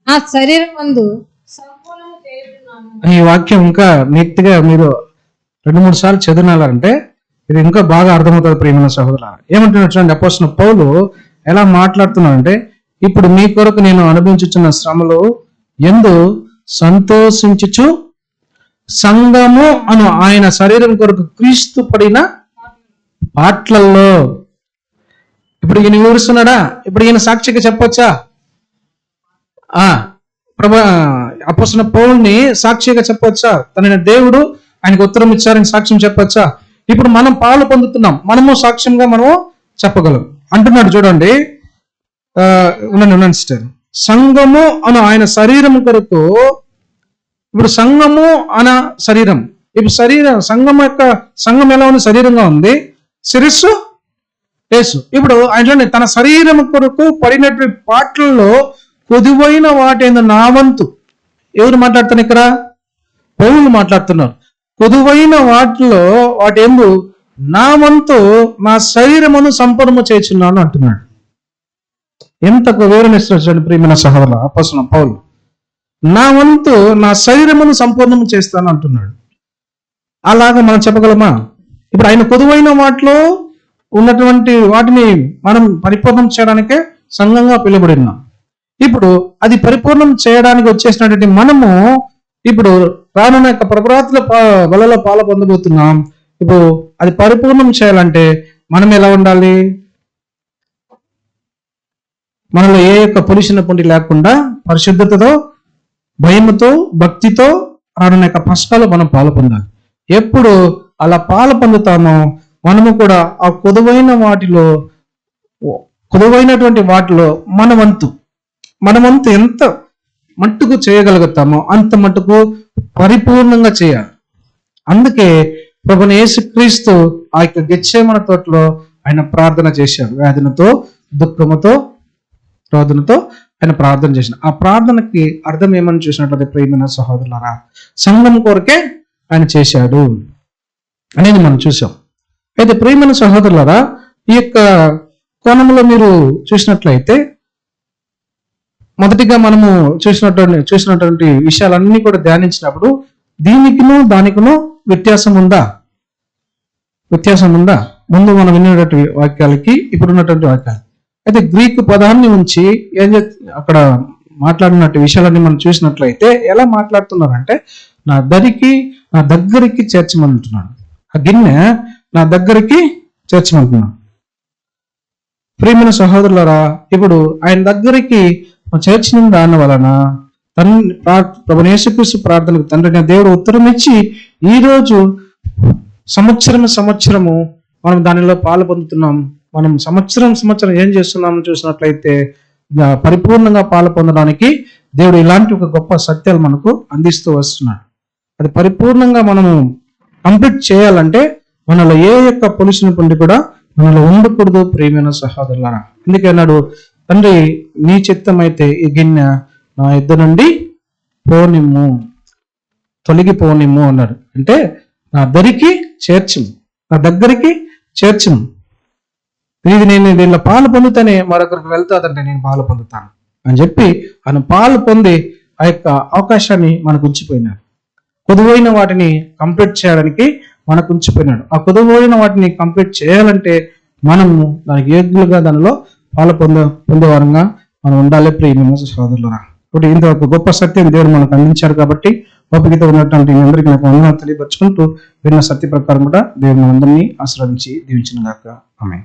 నా శరీరం యందు సంపూర్ణము చేయుచున్నాను. ఈ వాక్యం ఇంకా నీట్గా మీరు 2-3 సార్లు చదివినారంటే ఇది ఇంకా బాగా అర్థమవుతుంది ప్రియమైన సహోదరులారా. ఏమంటున్నాడు చూడండి, అపోస్తలుడైన పౌలు ఎలా మాట్లాడుతున్నాడంటే, ఇప్పుడు మీ కొరకు నేను అనుభవించుచున్న శ్రమలు యందు సంతోషించుచు సంఘము అను ఆయన శరీరం కొరకు క్రీస్తు పడిన పాటలలో. ఇప్పుడు ఈయన వివరిస్తున్నాడా? ఇప్పుడు ఈయన సాక్షిగా చెప్పొచ్చా? అపోస్తలుడైన పౌలుని సాక్షిగా చెప్పొచ్చా? తన దేవుడు ఆయనకు ఉత్తరం ఇచ్చారని సాక్ష్యం చెప్పొచ్చా? ఇప్పుడు మనం పాలు పొందుతున్నాం, మనము సాక్ష్యంగా మనము చెప్పగలం అంటున్నాడు. చూడండి, ఉండండి సిస్టర్. సంఘము అను ఆయన శరీరం కొరకు. ఇప్పుడు సంఘము అన శరీరం, ఇప్పుడు సంఘం ఎలా ఉంది? శరీరంగా ఉంది. శిరస్సు యేసు. ఇప్పుడు ఆయన చూడండి, తన శరీరం కొరకు పడినటువంటి పాటల్లో కొదువైన వాటి నా వంతు. ఎవరు మాట్లాడుతున్నారు ఇక్కడ? పౌలు మాట్లాడుతున్నారు. కొదువైన వాటిలో వాటి ఎందు నా వంతు నా శరీరమును సంపూర్ణము చేయుచున్నాను అంటున్నాడు. ఎంత వివరణ ఇస్తున్నాడు ప్రియమైన సహోదరుల అపోస్తలుడైన పౌలు. నా వంతు నా శరీరమును సంపూర్ణము చేస్తాను అంటున్నాడు. అలాగా మనం చెప్పగలమా? ఇప్పుడు ఆయన కొదువైన వాటిలో ఉన్నటువంటి వాటిని మనం పరిపూర్ణం చేయడానికే సంఘంగా పిలువబడినాం. ఇప్పుడు అది పరిపూర్ణం చేయడానికి వచ్చేసినటువంటి మనము ఇప్పుడు రానున్న యొక్క ప్రభరాత్రుల వలలో పాలు పొందబోతున్నాం. ఇప్పుడు అది పరిపూర్ణం చేయాలంటే మనం ఎలా ఉండాలి? మనలో ఏ యొక్క పొల్యూషన్ పొంటి లేకుండా పరిశుద్ధతతో, భయముతో, భక్తితో రానున్న యొక్క పస్కాలో మనం పాలు పొందాలి. ఎప్పుడు అలా పాలు పొందుతామో మనము కూడా ఆ కొదువైనటువంటి వాటిలో మన వంతు ఎంత మట్టుకు చేయగలుగుతామో అంత మట్టుకు పరిపూర్ణంగా చేయాలి. అందుకే ప్రభువైన యేసుక్రీస్తు ఆ యొక్క గెత్సేమనే తోటలో ఆయన ప్రార్థన చేశాడు. వేదనతో, దుఃఖముతో, రోదనతో ఆయన ప్రార్థన చేసిన ఆ ప్రార్థనకి అర్థం ఏమని చూసినట్లయితే ప్రియమైన సహోదరులారా, సంఘం కొరకే ఆయన చేశాడు అనేది మనం చూసాం. అయితే ప్రియమైన సహోదరులారా, ఈ యొక్క కోణంలో మీరు చూసినట్లయితే మొదటిగా మనము చూసినటువంటి విషయాలన్నీ కూడా ధ్యానించినప్పుడు దీనికిను దానికిను వ్యత్యాసం ఉందా? ముందు మనం విన్నటువంటి వాక్యాలకి ఇప్పుడున్నటువంటి వాక్యాలు. అయితే గ్రీకు పదాన్ని ఉంచి అక్కడ మాట్లాడినట్టు విషయాలన్నీ మనం చూసినట్లయితే ఎలా మాట్లాడుతున్నారంటే, నా దగ్గరికి చేర్చమంటున్నాడు. ఆ గిన్నె నా దగ్గరికి చేర్చమంటున్నాడు. ప్రియమైన సహోదరులారా, ఇప్పుడు ఆయన దగ్గరికి చేర్చిన దాని వలన ప్రభువైన యేసుక్రీస్తు ప్రార్థనకు తండ్రి దేవుడు ఉత్తరం ఇచ్చి ఈ రోజు సంవత్సరము మనం దానిలో పాలు పొందుతున్నాం. మనం సంవత్సరం ఏం చేస్తున్నాం చూసినట్లయితే పరిపూర్ణంగా పాలు పొందడానికి దేవుడు ఇలాంటి ఒక గొప్ప సత్యాలు మనకు అందిస్తూ వస్తున్నాడు. అది పరిపూర్ణంగా మనము కంప్లీట్ చేయాలంటే మనలో ఏ యొక్క పొల్యూషన్ పొంది కూడా మనలో ఉండకూడదు ప్రియమైన సహోదరులారా. అందుకే అన్నాడు, తండ్రి నీ చిత్తమైతే ఈ గిన్నె నా యొద్ద నుండి తొలగిపోనిమ్ము అన్నాడు. అంటే నా దగ్గరికి చేర్చుము. ఇది నేను దీనిలో పాలు పొందుతానే మరొకరికి వెళ్తాదంటే నేను పాలు పొందుతాను అని చెప్పి ఆయన పాలు పొంది ఆ యొక్క అవకాశాన్ని మనకు ఉంచిపోయినాడు. కొదువైన వాటిని కంప్లీట్ చేయడానికి మనకు ఉంచిపోయినాడు. ఆ కొదువైన వాటిని కంప్లీట్ చేయాలంటే మనము దానికి యోగ్యులుగా దానిలో పాలు పొందేవారంగా మనం ఉండాలి ప్రియమైన సహోదరులారా. ఇప్పుడు ఇంత ఒక గొప్ప సత్యం దేవుడు మనకు అందించారు కాబట్టి ఓపికతో ఉన్నటువంటి అందరికీ నాకు వందనాలు తెలియపరుచుకుంటూ విన్న సత్య ప్రకారం కూడా దేవుడు మనందరినీ ఆశీర్వదించి దీవించిన గాక. ఆమేన్.